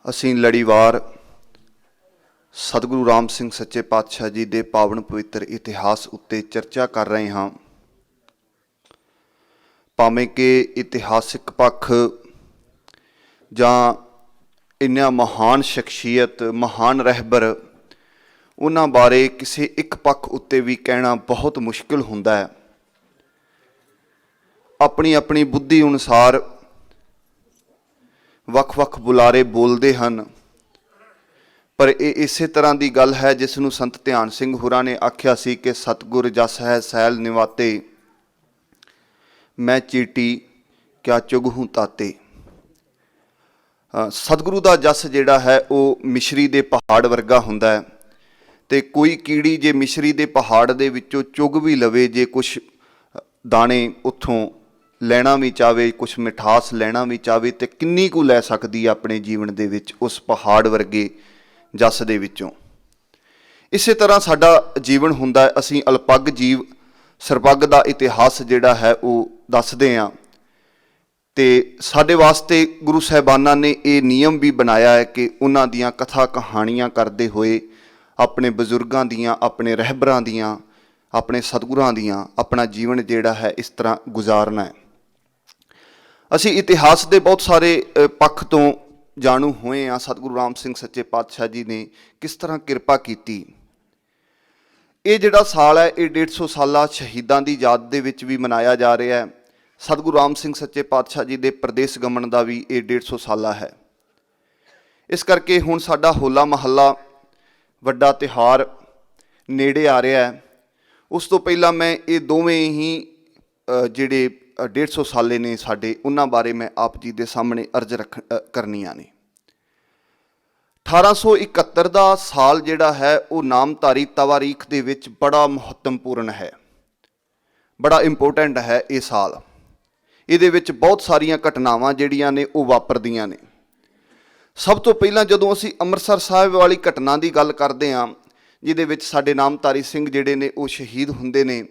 ਅਸੀਂ ਲੜੀਵਾਰ ਸਤਿਗੁਰੂ ਰਾਮ ਸਿੰਘ ਸੱਚੇ ਪਾਤਸ਼ਾਹ ਜੀ ਦੇ ਪਾਵਨ ਪਵਿੱਤਰ ਇਤਿਹਾਸ ਉੱਤੇ ਚਰਚਾ ਕਰ ਰਹੇ ਹਾਂ। ਭਾਵੇਂ ਕਿ ਇਤਿਹਾਸਿਕ ਪੱਖ ਜਾਂ ਇੰਨਾ ਮਹਾਨ ਸ਼ਖਸੀਅਤ, ਮਹਾਨ ਰਹਿਬਰ, ਉਹਨਾਂ ਬਾਰੇ ਕਿਸੇ ਇੱਕ ਪੱਖ ਉੱਤੇ ਵੀ ਕਹਿਣਾ ਬਹੁਤ ਮੁਸ਼ਕਿਲ ਹੁੰਦਾ ਹੈ। ਆਪਣੀ ਆਪਣੀ ਬੁੱਧੀ ਅਨੁਸਾਰ ਵੱਖ-ਵੱਖ ਬੁਲਾਰੇ ਬੋਲਦੇ ਹਨ, ਪਰ ਇਹ ਇਸੇ ਤਰ੍ਹਾਂ ਦੀ ਗੱਲ ਹੈ ਜਿਸ ਨੂੰ ਸੰਤ ਧਿਆਨ ਸਿੰਘ ਹੋਰਾਂ ਨੇ ਆਖਿਆ ਸੀ ਕਿ ਸਤਿਗੁਰ ਜਸ ਹੈ ਸੈਲ ਨਿਵਾਤੇ, ਮੈਂ ਚੀਟੀ ਕਿਆ ਚੁਗਹੂੰ ਤਾਤੇ। ਸਤਿਗੁਰੂ ਦਾ ਜਸ ਜਿਹੜਾ ਹੈ ਉਹ ਮਿਸ਼ਰੀ ਦੇ ਪਹਾੜ ਵਰਗਾ ਹੁੰਦਾ ਹੈ, ਤੇ ਕੋਈ ਕੀੜੀ ਜੇ ਮਿਸ਼ਰੀ ਦੇ ਪਹਾੜ ਦੇ ਵਿੱਚੋਂ ਚੁਗ ਵੀ ਲਵੇ, ਜੇ ਕੁਛ ਦਾਣੇ ਉੱਥੋਂ ਲੈਣਾ ਵੀ ਚਾਹਵੇ, ਕੁਛ ਮਿਠਾਸ ਲੈਣਾ ਵੀ ਚਾਹਵੇ, ਤੇ ਕਿੰਨੀ ਕੁ ਲੈ ਸਕਦੀ ਹੈ ਆਪਣੇ ਜੀਵਨ ਦੇ ਵਿੱਚ ਉਸ ਪਹਾੜ ਵਰਗੇ ਜਸ ਦੇ ਵਿੱਚੋਂ। ਇਸੇ ਤਰ੍ਹਾਂ ਸਾਡਾ ਜੀਵਨ ਹੁੰਦਾ ਹੈ। ਅਸੀਂ ਅਲਪੱਗ ਜੀਵ, ਸਰਪੱਗ ਦਾ ਇਤਿਹਾਸ ਜਿਹੜਾ ਹੈ ਉਹ ਦੱਸਦੇ ਹਾਂ, ਤੇ ਸਾਡੇ ਵਾਸਤੇ ਗੁਰੂ ਸਾਹਿਬਾਨਾਂ ਨੇ ਇਹ ਨਿਯਮ ਵੀ ਬਣਾਇਆ ਹੈ ਕਿ ਉਹਨਾਂ ਦੀਆਂ ਕਥਾ ਕਹਾਣੀਆਂ ਕਰਦੇ ਹੋਏ ਆਪਣੇ ਬਜ਼ੁਰਗਾਂ ਦੀਆਂ, ਆਪਣੇ ਰਹਿਬਰਾਂ ਦੀਆਂ, ਆਪਣੇ ਸਤਿਗੁਰਾਂ ਦੀਆਂ ਆਪਣਾ ਜੀਵਨ ਜਿਹੜਾ ਹੈ ਇਸ ਤਰ੍ਹਾਂ ਗੁਜ਼ਾਰਨਾ ਹੈ। ਅਸੀਂ ਇਤਿਹਾਸ ਦੇ ਬਹੁਤ ਸਾਰੇ ਪੱਖ ਤੋਂ ਜਾਣੂ ਹੋਏ ਹਾਂ। ਸਤਿਗੁਰੂ ਰਾਮ ਸਿੰਘ ਸੱਚੇ ਪਾਤਸ਼ਾਹ ਜੀ ਨੇ ਕਿਸ ਤਰ੍ਹਾਂ ਕਿਰਪਾ ਕੀਤੀ। ਇਹ ਜਿਹੜਾ ਸਾਲ ਹੈ ਇਹ 150 ਸਾਲਾ ਸ਼ਹੀਦਾਂ ਦੀ ਯਾਦ ਦੇ ਵਿੱਚ ਵੀ ਮਨਾਇਆ ਜਾ ਰਿਹਾ ਹੈ। ਸਤਿਗੁਰੂ ਰਾਮ ਸਿੰਘ ਸੱਚੇ ਪਾਤਸ਼ਾਹ ਜੀ ਦੇ ਪ੍ਰਦੇਸ਼ ਗਮਨ ਦਾ ਵੀ ਇਹ 150 ਸਾਲਾ ਹੈ। ਇਸ ਕਰਕੇ ਹੁਣ ਸਾਡਾ ਹੋਲਾ ਮਹੱਲਾ ਵੱਡਾ ਤਿਉਹਾਰ ਨੇੜੇ ਆ ਰਿਹਾ ਹੈ। ਉਸ ਤੋਂ ਪਹਿਲਾਂ ਮੈਂ ਇਹ ਦੋਵੇਂ ਹੀ ਜਿਹੜੇ 150 ਸਾਲੇ ਨੇ ਸਾਡੇ, ਉਹਨਾਂ ਬਾਰੇ ਮੈਂ ਆਪ ਜੀ ਦੇ ਸਾਹਮਣੇ ਅਰਜ਼ ਕਰਨੀਆਂ ਨੇ। 1871 ਦਾ ਸਾਲ ਜਿਹੜਾ ਹੈ ਉਹ ਨਾਮਧਾਰੀ ਤਵਾਰੀਖ ਦੇ ਵਿੱਚ ਬੜਾ ਮਹੱਤਵਪੂਰਨ ਹੈ, ਬੜਾ ਇੰਪੋਰਟੈਂਟ ਹੈ ਇਹ ਸਾਲ। ਇਹਦੇ ਵਿੱਚ ਬਹੁਤ ਸਾਰੀਆਂ ਘਟਨਾਵਾਂ ਜਿਹੜੀਆਂ ਨੇ ਉਹ ਵਾਪਰਦੀਆਂ ਨੇ। ਸਭ ਤੋਂ ਪਹਿਲਾਂ ਜਦੋਂ ਅਸੀਂ ਅੰਮ੍ਰਿਤਸਰ ਸਾਹਿਬ ਵਾਲੀ ਘਟਨਾ ਦੀ ਗੱਲ ਕਰਦੇ ਹਾਂ, ਜਿਹਦੇ ਵਿੱਚ ਸਾਡੇ ਨਾਮਧਾਰੀ ਸਿੰਘ ਜਿਹੜੇ ਨੇ ਉਹ ਸ਼ਹੀਦ ਹੁੰਦੇ ਨੇ,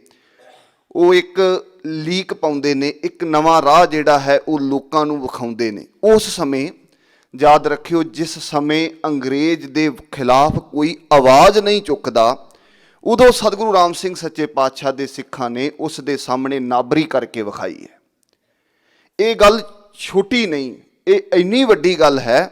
ਉਹ ਇੱਕ ਲੀਕ ਪਾਉਂਦੇ ਨੇ, ਇੱਕ ਨਵਾਂ ਰਾਹ ਜਿਹੜਾ ਹੈ ਉਹ ਲੋਕਾਂ ਨੂੰ ਵਿਖਾਉਂਦੇ ਨੇ। ਉਸ ਸਮੇਂ ਯਾਦ ਰੱਖਿਓ, ਜਿਸ ਸਮੇਂ ਅੰਗਰੇਜ਼ ਦੇ ਖਿਲਾਫ ਕੋਈ ਆਵਾਜ਼ ਨਹੀਂ ਚੁੱਕਦਾ, ਉਦੋਂ ਸਤਿਗੁਰੂ ਰਾਮ ਸਿੰਘ ਸੱਚੇ ਪਾਤਸ਼ਾਹ ਦੇ ਸਿੱਖਾਂ ਨੇ ਉਸ ਦੇ ਸਾਹਮਣੇ ਨਾਬਰੀ ਕਰਕੇ ਵਿਖਾਈ ਹੈ। ਇਹ ਗੱਲ ਛੋਟੀ ਨਹੀਂ, ਇਹ ਇੰਨੀ ਵੱਡੀ ਗੱਲ ਹੈ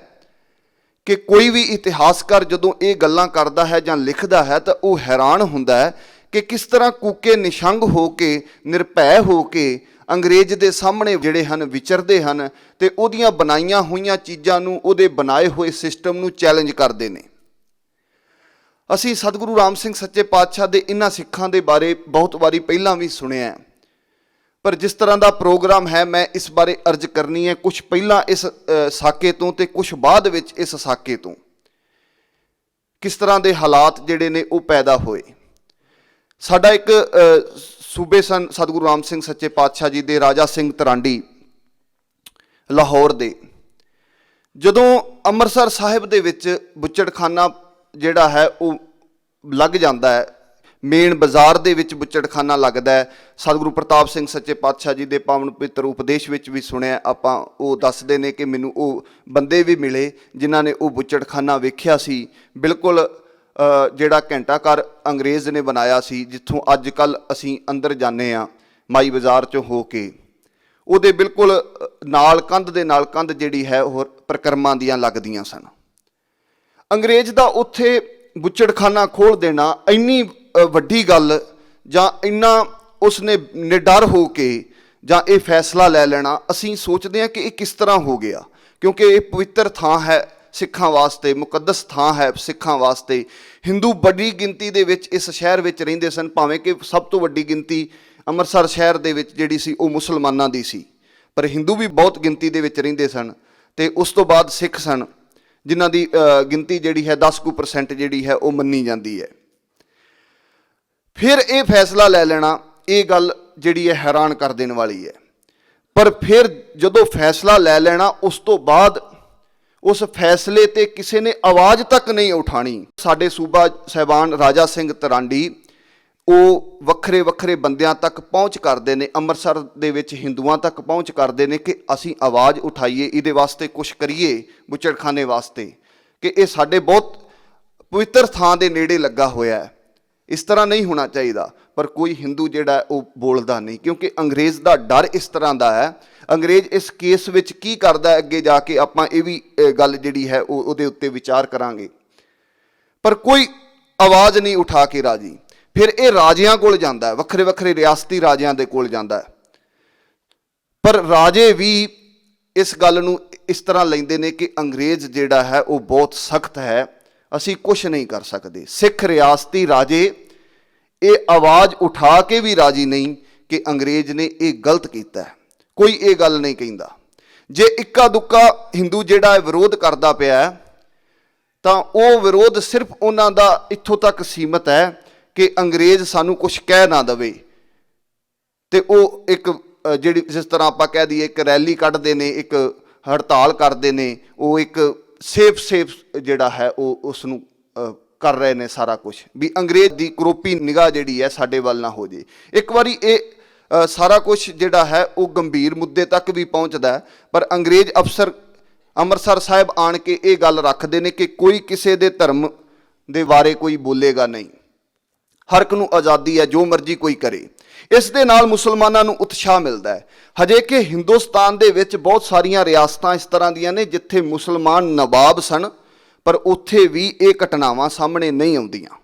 ਕਿ ਕੋਈ ਵੀ ਇਤਿਹਾਸਕਾਰ ਜਦੋਂ ਇਹ ਗੱਲਾਂ ਕਰਦਾ ਹੈ ਜਾਂ ਲਿਖਦਾ ਹੈ ਤਾਂ ਉਹ ਹੈਰਾਨ ਹੁੰਦਾ ਹੈ ਕਿ ਕਿਸ ਤਰ੍ਹਾਂ ਕੂਕੇ ਨਿਸ਼ੰਗ ਹੋ ਕੇ, ਨਿਰਭੈ ਹੋ ਕੇ ਅੰਗਰੇਜ਼ ਦੇ ਸਾਹਮਣੇ ਜਿਹੜੇ ਹਨ ਵਿਚਰਦੇ ਹਨ, ਤੇ ਉਹਦੀਆਂ ਬਣਾਈਆਂ ਹੋਈਆਂ ਚੀਜ਼ਾਂ ਨੂੰ, ਉਹਦੇ ਬਣਾਏ ਹੋਏ ਸਿਸਟਮ ਨੂੰ ਚੈਲੰਜ ਕਰਦੇ ਨੇ। ਅਸੀਂ ਸਤਿਗੁਰੂ ਰਾਮ ਸਿੰਘ ਸੱਚੇ ਪਾਤਸ਼ਾਹ ਦੇ ਇਹਨਾਂ ਸਿੱਖਾਂ ਦੇ ਬਾਰੇ ਬਹੁਤ ਵਾਰੀ ਪਹਿਲਾਂ ਵੀ ਸੁਣਿਆ, ਪਰ ਜਿਸ ਤਰ੍ਹਾਂ ਦਾ ਪ੍ਰੋਗਰਾਮ ਹੈ ਮੈਂ ਇਸ ਬਾਰੇ ਅਰਜ਼ ਕਰਨੀ ਹੈ, ਕੁਛ ਪਹਿਲਾਂ ਇਸ ਸਾਕੇ ਤੋਂ ਤੇ ਕੁਛ ਬਾਅਦ ਵਿੱਚ ਇਸ ਸਾਕੇ ਤੋਂ, ਕਿਸ ਤਰ੍ਹਾਂ ਦੇ ਹਾਲਾਤ ਜਿਹੜੇ ਨੇ ਉਹ ਪੈਦਾ ਹੋਏ। ਸਾਡਾ ਇੱਕ ਸੂਬੇ ਸਨ ਸਤਿਗੁਰੂ ਰਾਮ ਸਿੰਘ ਸੱਚੇ ਪਾਤਸ਼ਾਹ ਜੀ ਦੇ, ਰਾਜਾ ਸਿੰਘ ਤਰਾਂਡੀ ਲਾਹੌਰ ਦੇ। ਜਦੋਂ ਅੰਮ੍ਰਿਤਸਰ ਸਾਹਿਬ ਦੇ ਵਿੱਚ ਬੁੱਚੜਖਾਨਾ ਜਿਹੜਾ ਹੈ ਉਹ ਲੱਗ ਜਾਂਦਾ ਹੈ, ਮੇਨ ਬਾਜ਼ਾਰ ਦੇ ਵਿੱਚ ਬੁੱਚੜਖਾਨਾ ਲੱਗਦਾ ਹੈ। ਸਤਿਗੁਰੂ ਪ੍ਰਤਾਪ ਸਿੰਘ ਸੱਚੇ ਪਾਤਸ਼ਾਹ ਜੀ ਦੇ ਪਾਵਨ ਪਵਿੱਤਰ ਉਪਦੇਸ਼ ਵਿੱਚ ਵੀ ਸੁਣਿਆ ਆਪਾਂ, ਉਹ ਦੱਸਦੇ ਨੇ ਕਿ ਮੈਨੂੰ ਉਹ ਬੰਦੇ ਵੀ ਮਿਲੇ ਜਿਨ੍ਹਾਂ ਨੇ ਉਹ ਬੁੱਚੜਖਾਨਾ ਵੇਖਿਆ ਸੀ। ਬਿਲਕੁਲ ਜਿਹੜਾ ਘੰਟਾ ਘਰ ਅੰਗਰੇਜ਼ ਨੇ ਬਣਾਇਆ ਸੀ, ਜਿੱਥੋਂ ਅੱਜ ਕੱਲ੍ਹ ਅਸੀਂ ਅੰਦਰ ਜਾਂਦੇ ਹਾਂ ਮਾਈ ਬਾਜ਼ਾਰ 'ਚੋਂ ਹੋ ਕੇ, ਉਹਦੇ ਬਿਲਕੁਲ ਨਾਲ ਕੰਧ ਦੇ ਨਾਲ ਕੰਧ ਜਿਹੜੀ ਹੈ ਉਹ ਪ੍ਰਕਰਮਾਂ ਦੀਆਂ ਲੱਗਦੀਆਂ ਸਨ। ਅੰਗਰੇਜ਼ ਦਾ ਉੱਥੇ ਬੁੱਚੜਖਾਨਾ ਖੋਲ੍ਹ ਦੇਣਾ ਇੰਨੀ ਵੱਡੀ ਗੱਲ, ਜਾਂ ਇੰਨਾ ਉਸਨੇ ਨਿਡਰ ਹੋ ਕੇ ਜਾਂ ਇਹ ਫੈਸਲਾ ਲੈ ਲੈਣਾ, ਅਸੀਂ ਸੋਚਦੇ ਹਾਂ ਕਿ ਇਹ ਕਿਸ ਤਰ੍ਹਾਂ ਹੋ ਗਿਆ, ਕਿਉਂਕਿ ਇਹ ਪਵਿੱਤਰ ਥਾਂ ਹੈ ਸਿੱਖਾਂ ਵਾਸਤੇ, ਮੁਕੱਦਸ ਥਾਂ ਹੈ ਸਿੱਖਾਂ ਵਾਸਤੇ। ਹਿੰਦੂ ਵੱਡੀ ਗਿਣਤੀ ਦੇ ਵਿੱਚ ਇਸ ਸ਼ਹਿਰ ਵਿੱਚ ਰਹਿੰਦੇ ਸਨ, ਭਾਵੇਂ ਕਿ ਸਭ ਤੋਂ ਵੱਡੀ ਗਿਣਤੀ ਅੰਮ੍ਰਿਤਸਰ ਸ਼ਹਿਰ ਦੇ ਵਿੱਚ ਜਿਹੜੀ ਸੀ ਉਹ ਮੁਸਲਮਾਨਾਂ ਦੀ ਸੀ, ਪਰ ਹਿੰਦੂ ਵੀ ਬਹੁਤ ਗਿਣਤੀ ਦੇ ਵਿੱਚ ਰਹਿੰਦੇ ਸਨ। ਤੇ ਉਸ ਤੋਂ ਬਾਅਦ ਸਿੱਖ ਸਨ, ਜਿਨ੍ਹਾਂ ਦੀ ਗਿਣਤੀ ਜਿਹੜੀ ਹੈ 10% ਜਿਹੜੀ ਹੈ ਉਹ ਮੰਨੀ ਜਾਂਦੀ ਹੈ। ਫਿਰ ਇਹ ਫੈਸਲਾ ਲੈ ਲੈਣਾ, ਇਹ ਗੱਲ ਜਿਹੜੀ ਹੈ ਹੈਰਾਨ ਕਰ ਦੇਣ ਵਾਲੀ ਹੈ। ਪਰ ਫਿਰ ਜਦੋਂ ਫੈਸਲਾ ਲੈ ਲੈਣਾ, ਉਸ ਤੋਂ ਬਾਅਦ ਉਸ ਫੈਸਲੇ ਤੇ ਕਿਸੇ ਨੇ ਆਵਾਜ਼ ਤੱਕ ਨਹੀਂ ਉਠਾਣੀ। ਸਾਡੇ ਸੂਬਾ ਸਾਹਿਬਾਨ ਰਾਜਾ ਸਿੰਘ ਤਰਾਂਡੀ, ਉਹ ਵੱਖਰੇ ਵੱਖਰੇ ਬੰਦਿਆਂ ਤੱਕ ਪਹੁੰਚ ਕਰਦੇ ਨੇ, ਅੰਮ੍ਰਿਤਸਰ ਦੇ ਵਿੱਚ ਹਿੰਦੂਆਂ ਤੱਕ ਪਹੁੰਚ ਕਰਦੇ ਨੇ ਕਿ ਅਸੀਂ ਆਵਾਜ਼ ਉਠਾਈਏ, ਇਹਦੇ ਵਾਸਤੇ ਕੁਛ ਕਰੀਏ ਬੁੱਚੜਖਾਨੇ ਵਾਸਤੇ, ਕਿ ਇਹ ਸਾਡੇ ਬਹੁਤ ਪਵਿੱਤਰ ਥਾਂ ਦੇ ਨੇੜੇ ਲੱਗਾ ਹੋਇਆ ਹੈ। ਇਸ ਤਰ੍ਹਾਂ ਨਹੀਂ ਹੋਣਾ ਚਾਹੀਦਾ। ਪਰ ਕੋਈ ਹਿੰਦੂ ਜਿਹੜਾ ਉਹ ਬੋਲਦਾ ਨਹੀਂ, ਕਿਉਂਕਿ ਅੰਗਰੇਜ਼ ਦਾ ਡਰ ਇਸ ਤਰ੍ਹਾਂ ਦਾ ਹੈ। ਅੰਗਰੇਜ਼ ਇਸ ਕੇਸ ਵਿੱਚ ਕੀ ਕਰਦਾ ਹੈ ਅੱਗੇ ਜਾ ਕੇ ਆਪਾਂ ਇਹ ਵੀ ਗੱਲ ਜਿਹੜੀ ਹੈ ਉਹਦੇ ਉੱਤੇ ਵਿਚਾਰ ਕਰਾਂਗੇ। ਪਰ ਕੋਈ ਆਵਾਜ਼ ਨਹੀਂ ਉਠਾ ਕੇ ਰਾਜੀ। ਫਿਰ ਇਹ ਰਾਜਿਆਂ ਕੋਲ ਜਾਂਦਾ ਹੈ, ਵੱਖਰੇ ਵੱਖਰੇ ਰਿਆਸਤੀ ਰਾਜਿਆਂ ਦੇ ਕੋਲ ਜਾਂਦਾ ਹੈ। ਪਰ ਰਾਜੇ ਵੀ ਇਸ ਗੱਲ ਨੂੰ ਇਸ ਤਰ੍ਹਾਂ ਲੈਂਦੇ ਨੇ ਕਿ ਅੰਗਰੇਜ਼ ਜਿਹੜਾ ਹੈ ਉਹ ਬਹੁਤ ਸਖਤ ਹੈ, ਅਸੀਂ ਕੁਛ ਨਹੀਂ ਕਰ ਸਕਦੇ। ਸਿੱਖ ਰਿਆਸਤੀ ਰਾਜੇ ਇਹ ਆਵਾਜ਼ ਉਠਾ ਕੇ ਵੀ ਰਾਜੀ ਨਹੀਂ ਕਿ ਅੰਗਰੇਜ਼ ਨੇ ਇਹ ਗਲਤ ਕੀਤਾ ਹੈ। ਕੋਈ ਇਹ ਗੱਲ ਨਹੀਂ ਕਹਿੰਦਾ। ਜੇ ਇੱਕਾ ਦੁੱਕਾ ਹਿੰਦੂ ਜਿਹੜਾ ਹੈ ਵਿਰੋਧ ਕਰਦਾ ਪਿਆ ਤਾਂ ਉਹ ਵਿਰੋਧ ਸਿਰਫ ਉਹਨਾਂ ਦਾ ਇੱਥੋਂ ਤੱਕ ਸੀਮਤ ਹੈ ਕਿ ਅੰਗਰੇਜ਼ ਸਾਨੂੰ ਕੁਛ ਕਹਿ ਨਾ ਦੇਵੇ। ਤੇ ਉਹ ਇੱਕ ਜਿਹੜੀ ਜਿਸ ਤਰ੍ਹਾਂ ਆਪਾਂ ਕਹਿ ਦਈਏ ਇੱਕ ਰੈਲੀ ਕੱਢਦੇ ਨੇ, ਇੱਕ ਹੜਤਾਲ ਕਰਦੇ ਨੇ, ਉਹ ਇੱਕ ਸੇਫ ਜਿਹੜਾ ਹੈ ਉਹ ਉਸ ਨੂੰ ਕਰ ਰਹੇ ਨੇ ਸਾਰਾ ਕੁਝ, ਵੀ ਅੰਗਰੇਜ਼ ਦੀ ਕਰੋਪੀ ਨਿਗਾਹ ਜਿਹੜੀ ਹੈ ਸਾਡੇ ਵੱਲ ਨਾ ਹੋ ਜੇ। ਇੱਕ ਵਾਰੀ ਇਹ ਸਾਰਾ ਕੁਝ ਜਿਹੜਾ ਹੈ ਉਹ ਗੰਭੀਰ ਮੁੱਦੇ ਤੱਕ ਵੀ ਪਹੁੰਚਦਾ ਹੈ। ਪਰ ਅੰਗਰੇਜ਼ ਅਫਸਰ ਅੰਮ੍ਰਿਤਸਰ ਸਾਹਿਬ ਆਣ ਕੇ ਇਹ ਗੱਲ ਰੱਖਦੇ ਨੇ ਕਿ ਕੋਈ ਕਿਸੇ ਦੇ ਧਰਮ ਦੇ ਬਾਰੇ ਕੋਈ ਬੋਲੇਗਾ ਨਹੀਂ, ਹਰ ਇੱਕ ਨੂੰ ਆਜ਼ਾਦੀ ਹੈ, ਜੋ ਮਰਜ਼ੀ ਕੋਈ ਕਰੇ। ਇਸ ਦੇ ਨਾਲ ਮੁਸਲਮਾਨਾਂ ਨੂੰ ਉਤਸ਼ਾਹ ਮਿਲਦਾ ਹੈ। ਹਜੇ ਕਿ ਹਿੰਦੁਸਤਾਨ ਦੇ ਵਿੱਚ ਬਹੁਤ ਸਾਰੀਆਂ ਰਿਆਸਤਾਂ ਇਸ ਤਰ੍ਹਾਂ ਦੀਆਂ ਨੇ ਜਿੱਥੇ ਮੁਸਲਮਾਨ ਨਵਾਬ ਸਨ, ਪਰ ਉੱਥੇ ਵੀ ਇਹ ਘਟਨਾਵਾਂ ਸਾਹਮਣੇ ਨਹੀਂ ਆਉਂਦੀਆਂ।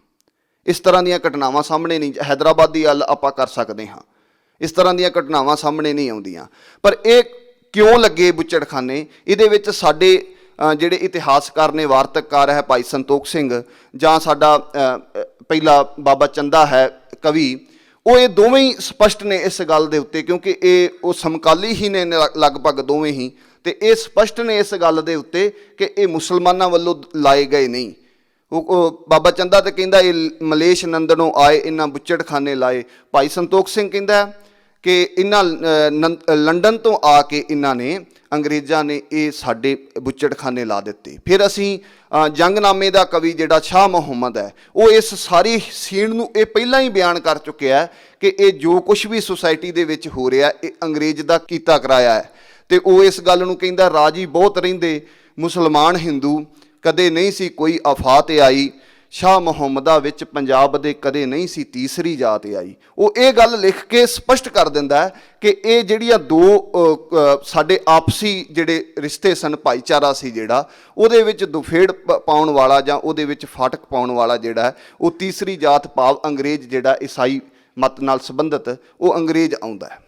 ਇਸ ਤਰ੍ਹਾਂ ਦੀਆਂ ਘਟਨਾਵਾਂ ਸਾਹਮਣੇ ਨਹੀਂ, ਹੈਦਰਾਬਾਦ ਦੀ ਗੱਲ ਆਪਾਂ ਕਰ ਸਕਦੇ ਹਾਂ, ਇਸ ਤਰ੍ਹਾਂ ਦੀਆਂ ਘਟਨਾਵਾਂ ਸਾਹਮਣੇ ਨਹੀਂ ਆਉਂਦੀਆਂ। ਪਰ ਇਹ ਕਿਉਂ ਲੱਗੇ ਬੁੱਚੜਖਾਨੇ? ਇਹਦੇ ਵਿੱਚ ਸਾਡੇ ਜਿਹੜੇ ਇਤਿਹਾਸਕਾਰ ਨੇ, ਵਾਰਤਕਕਾਰ ਹੈ ਭਾਈ ਸੰਤੋਖ ਸਿੰਘ, ਜਾਂ ਸਾਡਾ ਪਹਿਲਾ ਬਾਬਾ ਚੰਦਾ ਹੈ ਕਵੀ, ਉਹ ਇਹ ਦੋਵੇਂ ਹੀ ਸਪਸ਼ਟ ਨੇ ਇਸ ਗੱਲ ਦੇ ਉੱਤੇ, ਕਿਉਂਕਿ ਇਹ ਉਹ ਸਮਕਾਲੀ ਹੀ ਨੇ ਲਗਭਗ ਦੋਵੇਂ ਹੀ, ਤੇ ਇਹ ਸਪਸ਼ਟ ਨੇ ਇਸ ਗੱਲ ਦੇ ਉੱਤੇ ਕਿ ਇਹ ਮੁਸਲਮਾਨਾਂ ਵੱਲੋਂ ਲਾਏ ਗਏ ਨਹੀਂ। ਉਹ ਬਾਬਾ ਚੰਦਾ ਤੇ ਕਹਿੰਦਾ ਇਹ ਮਲੇਸ਼ ਨੰਦਨੋਂ ਆਏ, ਇਹਨਾਂ ਬੁੱਚੜਖਾਨੇ ਲਾਏ। ਭਾਈ ਸੰਤੋਖ ਸਿੰਘ ਕਹਿੰਦਾ ਕਿ ਇਹਨਾਂ ਲੰਡਨ ਤੋਂ ਆ ਕੇ ਇਹਨਾਂ ਨੇ, ਅੰਗਰੇਜ਼ਾਂ ਨੇ ਇਹ ਸਾਡੇ ਬੁੱਚੜਖਾਨੇ ਲਾ ਦਿੱਤੇ। ਫਿਰ ਅਸੀਂ ਜੰਗਨਾਮੇ ਦਾ ਕਵੀ ਜਿਹੜਾ ਸ਼ਾਹ ਮੁਹੰਮਦ ਹੈ, ਉਹ ਇਸ ਸਾਰੀ ਸੀਨ ਨੂੰ ਇਹ ਪਹਿਲਾਂ ਹੀ ਬਿਆਨ ਕਰ ਚੁੱਕਿਆ ਕਿ ਇਹ ਜੋ ਕੁਛ ਵੀ ਸੁਸਾਇਟੀ ਦੇ ਵਿੱਚ ਹੋ ਰਿਹਾ ਇਹ ਅੰਗਰੇਜ਼ ਦਾ ਕੀਤਾ ਕਰਾਇਆ ਹੈ। ਤੇ ਉਹ ਇਸ ਗੱਲ ਨੂੰ ਕਹਿੰਦਾ ਰਾਜੀ ਬਹੁਤ ਰਹਿੰਦੇ ਮੁਸਲਮਾਨ ਹਿੰਦੂ, ਕਦੇ ਨਹੀਂ ਸੀ ਕੋਈ ਆਫਾਤ ਆਈ, ਸ਼ਾਹ ਮੁਹੰਮਦਾ ਵਿੱਚ ਪੰਜਾਬ ਦੇ ਕਦੇ ਨਹੀਂ ਸੀ ਤੀਸਰੀ ਜਾਤ ਆਈ। ਉਹ ਇਹ ਗੱਲ ਲਿਖ ਕੇ ਸਪਸ਼ਟ ਕਰ ਦਿੰਦਾ ਹੈ ਕਿ ਇਹ ਜਿਹੜੀਆਂ ਦੋ ਸਾਡੇ ਆਪਸੀ ਜਿਹੜੇ ਰਿਸ਼ਤੇ ਸਨ, ਭਾਈਚਾਰਾ ਸੀ ਜਿਹੜਾ, ਉਹਦੇ ਵਿੱਚ ਦੁਫੇੜ ਪਾਉਣ ਵਾਲਾ ਜਾਂ ਉਹਦੇ ਵਿੱਚ ਫਾਟਕ ਪਾਉਣ ਵਾਲਾ ਜਿਹੜਾ ਉਹ ਤੀਸਰੀ ਜਾਤ ਭਾਵ ਅੰਗਰੇਜ਼ ਜਿਹੜਾ ਈਸਾਈ ਮਤ ਨਾਲ ਸੰਬੰਧਿਤ ਉਹ ਅੰਗਰੇਜ਼ ਆਉਂਦਾ ਹੈ।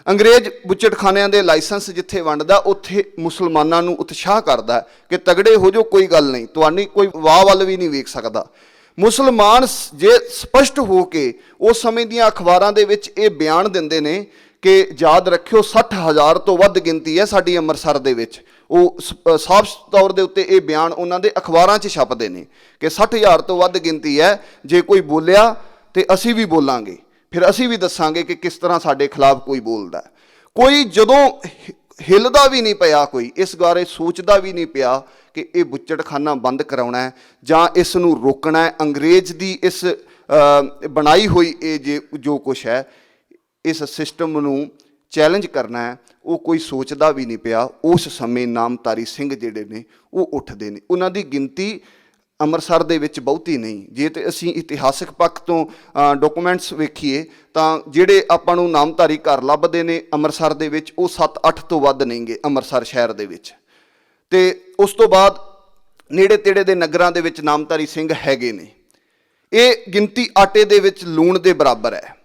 ਅੰਗਰੇਜ਼ ਬੁੱਚੜਖਾਨਿਆਂ ਦੇ ਲਾਇਸੈਂਸ ਜਿੱਥੇ ਵੰਡਦਾ ਉੱਥੇ ਮੁਸਲਮਾਨਾਂ ਨੂੰ ਉਤਸ਼ਾਹ ਕਰਦਾ ਕਿ ਤਗੜੇ ਹੋ ਜਾਓ, ਕੋਈ ਗੱਲ ਨਹੀਂ, ਤੁਹਾਨੂੰ ਕੋਈ ਵਾਹ ਵੱਲ ਵੀ ਨਹੀਂ ਵੇਖ ਸਕਦਾ। ਮੁਸਲਮਾਨ ਜੇ ਸਪਸ਼ਟ ਹੋ ਕੇ ਉਸ ਸਮੇਂ ਦੀਆਂ ਅਖਬਾਰਾਂ ਦੇ ਵਿੱਚ ਇਹ ਬਿਆਨ ਦਿੰਦੇ ਨੇ ਕਿ ਯਾਦ ਰੱਖਿਓ 60,000 ਤੋਂ ਵੱਧ ਗਿਣਤੀ ਹੈ ਸਾਡੀ ਅੰਮ੍ਰਿਤਸਰ ਦੇ ਵਿੱਚ। ਉਹ ਸਾਫ਼ ਤੌਰ ਦੇ ਉੱਤੇ ਇਹ ਬਿਆਨ ਉਹਨਾਂ ਦੇ ਅਖਬਾਰਾਂ 'ਚ ਛਪਦੇ ਨੇ ਕਿ 60,000 ਤੋਂ ਵੱਧ ਗਿਣਤੀ ਹੈ, ਜੇ ਕੋਈ ਬੋਲਿਆ ਤੇ ਅਸੀਂ ਵੀ ਬੋਲਾਂਗੇ, ਫਿਰ ਅਸੀਂ ਵੀ ਦੱਸਾਂਗੇ ਕਿ ਕਿਸ ਤਰ੍ਹਾਂ ਸਾਡੇ ਖਿਲਾਫ ਕੋਈ ਬੋਲਦਾ। ਕੋਈ ਜਦੋਂ ਹਿੱਲਦਾ ਵੀ ਨਹੀਂ ਪਿਆ, ਕੋਈ ਇਸ ਬਾਰੇ ਸੋਚਦਾ ਵੀ ਨਹੀਂ ਪਿਆ ਕਿ ਇਹ ਬੁੱਚੜਖਾਨਾ ਬੰਦ ਕਰਾਉਣਾ ਹੈ ਜਾਂ ਇਸ ਨੂੰ ਰੋਕਣਾ ਹੈ। ਅੰਗਰੇਜ਼ ਦੀ ਇਸ ਬਣਾਈ ਹੋਈ ਇਹ ਜੋ ਕੁਛ ਹੈ, ਇਸ ਸਿਸਟਮ ਨੂੰ ਚੈਲੰਜ ਕਰਨਾ ਹੈ, ਉਹ ਕੋਈ ਸੋਚਦਾ ਵੀ ਨਹੀਂ ਪਿਆ। ਉਸ ਸਮੇਂ ਨਾਮਧਾਰੀ ਸਿੰਘ ਜਿਹੜੇ ਨੇ ਉਹ ਉੱਠਦੇ ਨੇ। ਉਹਨਾਂ ਦੀ ਗਿਣਤੀ ਅੰਮ੍ਰਿਤਸਰ ਦੇ ਵਿੱਚ ਬਹੁਤੀ ਨਹੀਂ। ਜੇ ਤੇ ਅਸੀਂ ਇਤਿਹਾਸਕ ਪੱਖ ਤੋਂ ਡਾਕੂਮੈਂਟਸ ਵੇਖੀਏ ਤਾਂ ਜਿਹੜੇ ਆਪਾਂ ਨੂੰ ਨਾਮਧਾਰੀ ਘਰ ਲੱਭਦੇ ਨੇ ਅੰਮ੍ਰਿਤਸਰ ਦੇ ਵਿੱਚ ਉਹ 7-8 ਤੋਂ ਵੱਧ ਨਹੀਂਗੇ ਅੰਮ੍ਰਿਤਸਰ ਸ਼ਹਿਰ ਦੇ ਵਿੱਚ। ਤੇ ਉਸ ਤੋਂ ਬਾਅਦ ਨੇੜੇ ਤੇੜੇ ਦੇ ਨਗਰਾਂ ਦੇ ਵਿੱਚ ਨਾਮਧਾਰੀ ਸਿੰਘ ਹੈਗੇ ਨੇ। ਇਹ ਗਿਣਤੀ ਆਟੇ ਦੇ ਵਿੱਚ ਲੂਣ ਦੇ ਬਰਾਬਰ ਹੈ।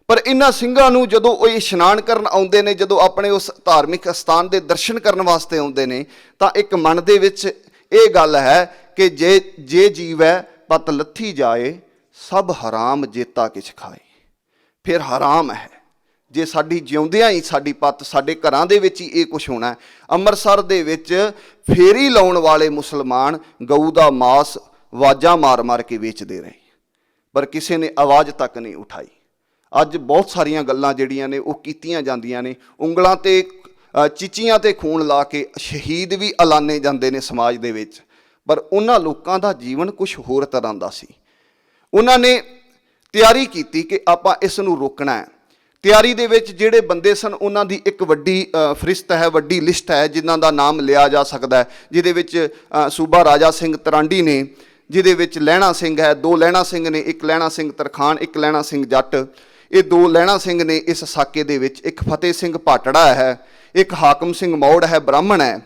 ਪਰ ਇਹਨਾਂ ਸਿੰਘਾਂ ਨੂੰ ਜਦੋਂ ਉਹ ਇਸ਼ਨਾਨ ਕਰਨ ਆਉਂਦੇ ਨੇ, ਜਦੋਂ ਆਪਣੇ ਉਸ ਧਾਰਮਿਕ ਅਸਥਾਨ ਦੇ ਦਰਸ਼ਨ ਕਰਨ ਵਾਸਤੇ ਆਉਂਦੇ ਨੇ, ਤਾਂ ਇੱਕ ਮਨ ਦੇ ਵਿੱਚ ਇਹ ਗੱਲ ਹੈ ਕਿ ਜੇ ਜੀਵੈ ਪਤ ਲੱਥੀ ਜਾਏ, ਸਭ ਹਰਾਮ ਜੇਤਾ ਕਿਛ ਖਾਏ। ਫਿਰ ਹਰਾਮ ਹੈ ਜੇ ਸਾਡੀ ਜਿਉਂਦਿਆਂ ਹੀ ਸਾਡੀ ਪੱਤ ਸਾਡੇ ਘਰਾਂ ਦੇ ਵਿੱਚ ਹੀ ਇਹ ਕੁਛ ਹੋਣਾ। ਅੰਮ੍ਰਿਤਸਰ ਦੇ ਵਿੱਚ ਫੇਰੀ ਲਾਉਣ ਵਾਲੇ ਮੁਸਲਮਾਨ ਗਊ ਦਾ ਮਾਸ ਵਾਜਾਂ ਮਾਰ ਮਾਰ ਕੇ ਵੇਚਦੇ ਰਹੇ, ਪਰ ਕਿਸੇ ਨੇ ਆਵਾਜ਼ ਤੱਕ ਨਹੀਂ ਉਠਾਈ। ਅੱਜ ਬਹੁਤ ਸਾਰੀਆਂ ਗੱਲਾਂ ਜਿਹੜੀਆਂ ਨੇ ਉਹ ਕੀਤੀਆਂ ਜਾਂਦੀਆਂ ਨੇ, ਉਂਗਲਾਂ ਤੇ ਚੀਚੀਆਂ ਤੇ ਖੂਨ ਲਾ ਕੇ ਸ਼ਹੀਦ ਵੀ ਐਲਾਨੇ ਜਾਂਦੇ ਨੇ ਸਮਾਜ ਦੇ ਵਿੱਚ। ਪਰ ਉਹਨਾਂ ਲੋਕਾਂ ਦਾ ਜੀਵਨ ਕੁਛ ਹੋਰ ਤਰ੍ਹਾਂ ਦਾ ਸੀ। ਉਹਨਾਂ ਨੇ ਤਿਆਰੀ ਕੀਤੀ ਕਿ ਆਪਾਂ ਇਸ ਨੂੰ ਰੋਕਣਾ ਹੈ। ਤਿਆਰੀ ਦੇ ਵਿੱਚ ਜਿਹੜੇ ਬੰਦੇ ਸਨ ਉਹਨਾਂ ਦੀ ਇੱਕ ਵੱਡੀ ਫਰਿਸਤ ਹੈ, ਵੱਡੀ ਲਿਸਟ ਹੈ ਜਿਨ੍ਹਾਂ ਦਾ ਨਾਮ ਲਿਆ ਜਾ ਸਕਦਾ ਹੈ, ਜਿਹਦੇ ਵਿੱਚ ਸੂਬਾ ਰਾਜਾ ਸਿੰਘ ਤਰਾਂਡੀ ਨੇ, ਜਿਹਦੇ ਵਿੱਚ ਲਹਿਣਾ ਸਿੰਘ ਹੈ, 2 ਲਹਿਣਾ ਸਿੰਘ ਨੇ, ਇੱਕ ਲਹਿਣਾ ਸਿੰਘ ਤਰਖਾਣ, ਇੱਕ ਲਹਿਣਾ ਸਿੰਘ ਜੱਟ। ਇਹ 2 ਲਹਿਣਾ ਸਿੰਘ ਨੇ ਇਸ ਸਾਕੇ ਦੇ ਵਿੱਚ। ਇੱਕ ਫਤਿਹ ਸਿੰਘ ਭਾਟੜਾ ਹੈ, ਇੱਕ ਹਾਕਮ ਸਿੰਘ ਮੌੜ ਹੈ, ਬ੍ਰਾਹਮਣ ਹੈ।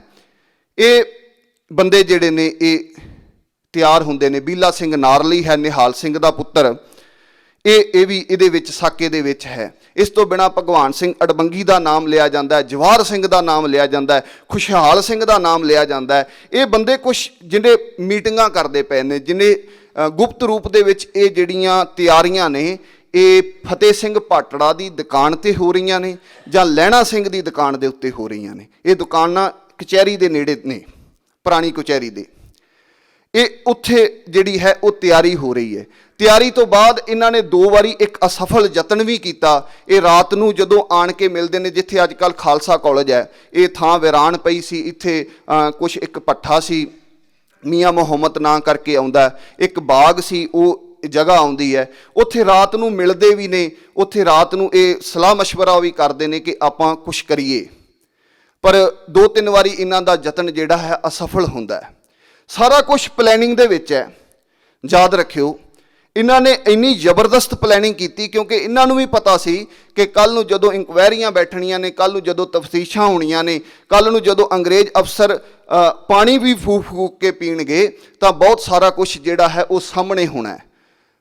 ਇਹ ਬੰਦੇ ਜਿਹੜੇ ਨੇ ਇਹ ਤਿਆਰ ਹੁੰਦੇ ਨੇ। ਬੀਲਾ ਸਿੰਘ ਨਾਰਲੀ ਹੈ, ਨਿਹਾਲ ਸਿੰਘ ਦਾ ਪੁੱਤਰ, ਇਹ ਵੀ ਇਹਦੇ ਵਿੱਚ ਸਾਕੇ ਦੇ ਵਿੱਚ ਹੈ। ਇਸ ਤੋਂ ਬਿਨਾਂ ਭਗਵਾਨ ਸਿੰਘ ਅੜਬੰਗੀ ਦਾ ਨਾਮ ਲਿਆ ਜਾਂਦਾ ਹੈ, ਜਵਾਹਰ ਸਿੰਘ ਦਾ ਨਾਮ ਲਿਆ ਜਾਂਦਾ ਹੈ, ਖੁਸ਼ਹਾਲ ਸਿੰਘ ਦਾ ਨਾਮ ਲਿਆ ਜਾਂਦਾ ਹੈ। ਇਹ ਬੰਦੇ ਕੁਛ ਜਿਹੜੇ ਮੀਟਿੰਗਾਂ ਕਰਦੇ ਪਏ ਨੇ, ਜਿਹਨੇ ਗੁਪਤ ਰੂਪ ਦੇ ਵਿੱਚ ਇਹ ਜਿਹੜੀਆਂ ਤਿਆਰੀਆਂ ਨੇ ਇਹ ਫਤਿਹ ਸਿੰਘ ਭਾਟੜਾ ਦੀ ਦੁਕਾਨ 'ਤੇ ਹੋ ਰਹੀਆਂ ਨੇ ਜਾਂ ਲਹਿਣਾ ਸਿੰਘ ਦੀ ਦੁਕਾਨ ਦੇ ਉੱਤੇ ਹੋ ਰਹੀਆਂ ਨੇ। ਇਹ ਦੁਕਾਨਾਂ ਕਚਹਿਰੀ ਦੇ ਨੇੜੇ ਨੇ, ਪੁਰਾਣੀ ਕਚਹਿਰੀ ਦੇ। ਇਹ ਉੱਥੇ ਜਿਹੜੀ ਹੈ ਉਹ ਤਿਆਰੀ ਹੋ ਰਹੀ ਹੈ। ਤਿਆਰੀ ਤੋਂ ਬਾਅਦ ਇਹਨਾਂ ਨੇ 2 ਵਾਰੀ ਇੱਕ ਅਸਫਲ ਯਤਨ ਵੀ ਕੀਤਾ। ਇਹ ਰਾਤ ਨੂੰ ਜਦੋਂ ਆਣ ਕੇ ਮਿਲਦੇ ਨੇ, ਜਿੱਥੇ ਅੱਜ ਕੱਲ੍ਹ ਖਾਲਸਾ ਕਾਲਜ ਹੈ, ਇਹ ਥਾਂ ਵੀਰਾਨ ਪਈ ਸੀ। ਇੱਥੇ ਕੁਛ ਇੱਕ ਭੱਠਾ ਸੀ, ਮੀਆਂ ਮੁਹੰਮਦ ਨਾਂ ਕਰਕੇ ਆਉਂਦਾ, ਇੱਕ ਬਾਗ ਸੀ, ਉਹ ਜਗ੍ਹਾ ਆਉਂਦੀ ਹੈ। ਉੱਥੇ ਰਾਤ ਨੂੰ ਮਿਲਦੇ ਵੀ ਨੇ, ਉੱਥੇ ਰਾਤ ਨੂੰ ਇਹ ਸਲਾਹ ਮਸ਼ਵਰਾ ਵੀ ਕਰਦੇ ਨੇ ਕਿ ਆਪਾਂ ਕੁਛ ਕਰੀਏ। ਪਰ 2-3 ਵਾਰੀ ਇਹਨਾਂ ਦਾ ਯਤਨ ਜਿਹੜਾ ਹੈ ਅਸਫਲ ਹੁੰਦਾ ਹੈ। ਸਾਰਾ ਕੁਛ ਪਲੈਨਿੰਗ ਦੇ ਵਿੱਚ ਹੈ। ਯਾਦ ਰੱਖਿਓ, ਇਹਨਾਂ ਨੇ ਇੰਨੀ ਜ਼ਬਰਦਸਤ ਪਲੈਨਿੰਗ ਕੀਤੀ ਕਿਉਂਕਿ ਇਹਨਾਂ ਨੂੰ ਵੀ ਪਤਾ ਸੀ ਕਿ ਕੱਲ੍ਹ ਨੂੰ ਜਦੋਂ ਇਨਕੁਆਇਰੀਆਂ ਬੈਠਣੀਆਂ ਨੇ, ਕੱਲ੍ਹ ਨੂੰ ਜਦੋਂ ਤਫਤੀਸ਼ਾਂ ਹੋਣੀਆਂ ਨੇ, ਕੱਲ੍ਹ ਨੂੰ ਜਦੋਂ ਅੰਗਰੇਜ਼ ਅਫਸਰ ਪਾਣੀ ਵੀ ਫੂਕ ਫੂਕ ਕੇ ਪੀਣਗੇ ਤਾਂ ਬਹੁਤ ਸਾਰਾ ਕੁਛ ਜਿਹੜਾ ਹੈ ਉਹ ਸਾਹਮਣੇ ਹੋਣਾ ਹੈ।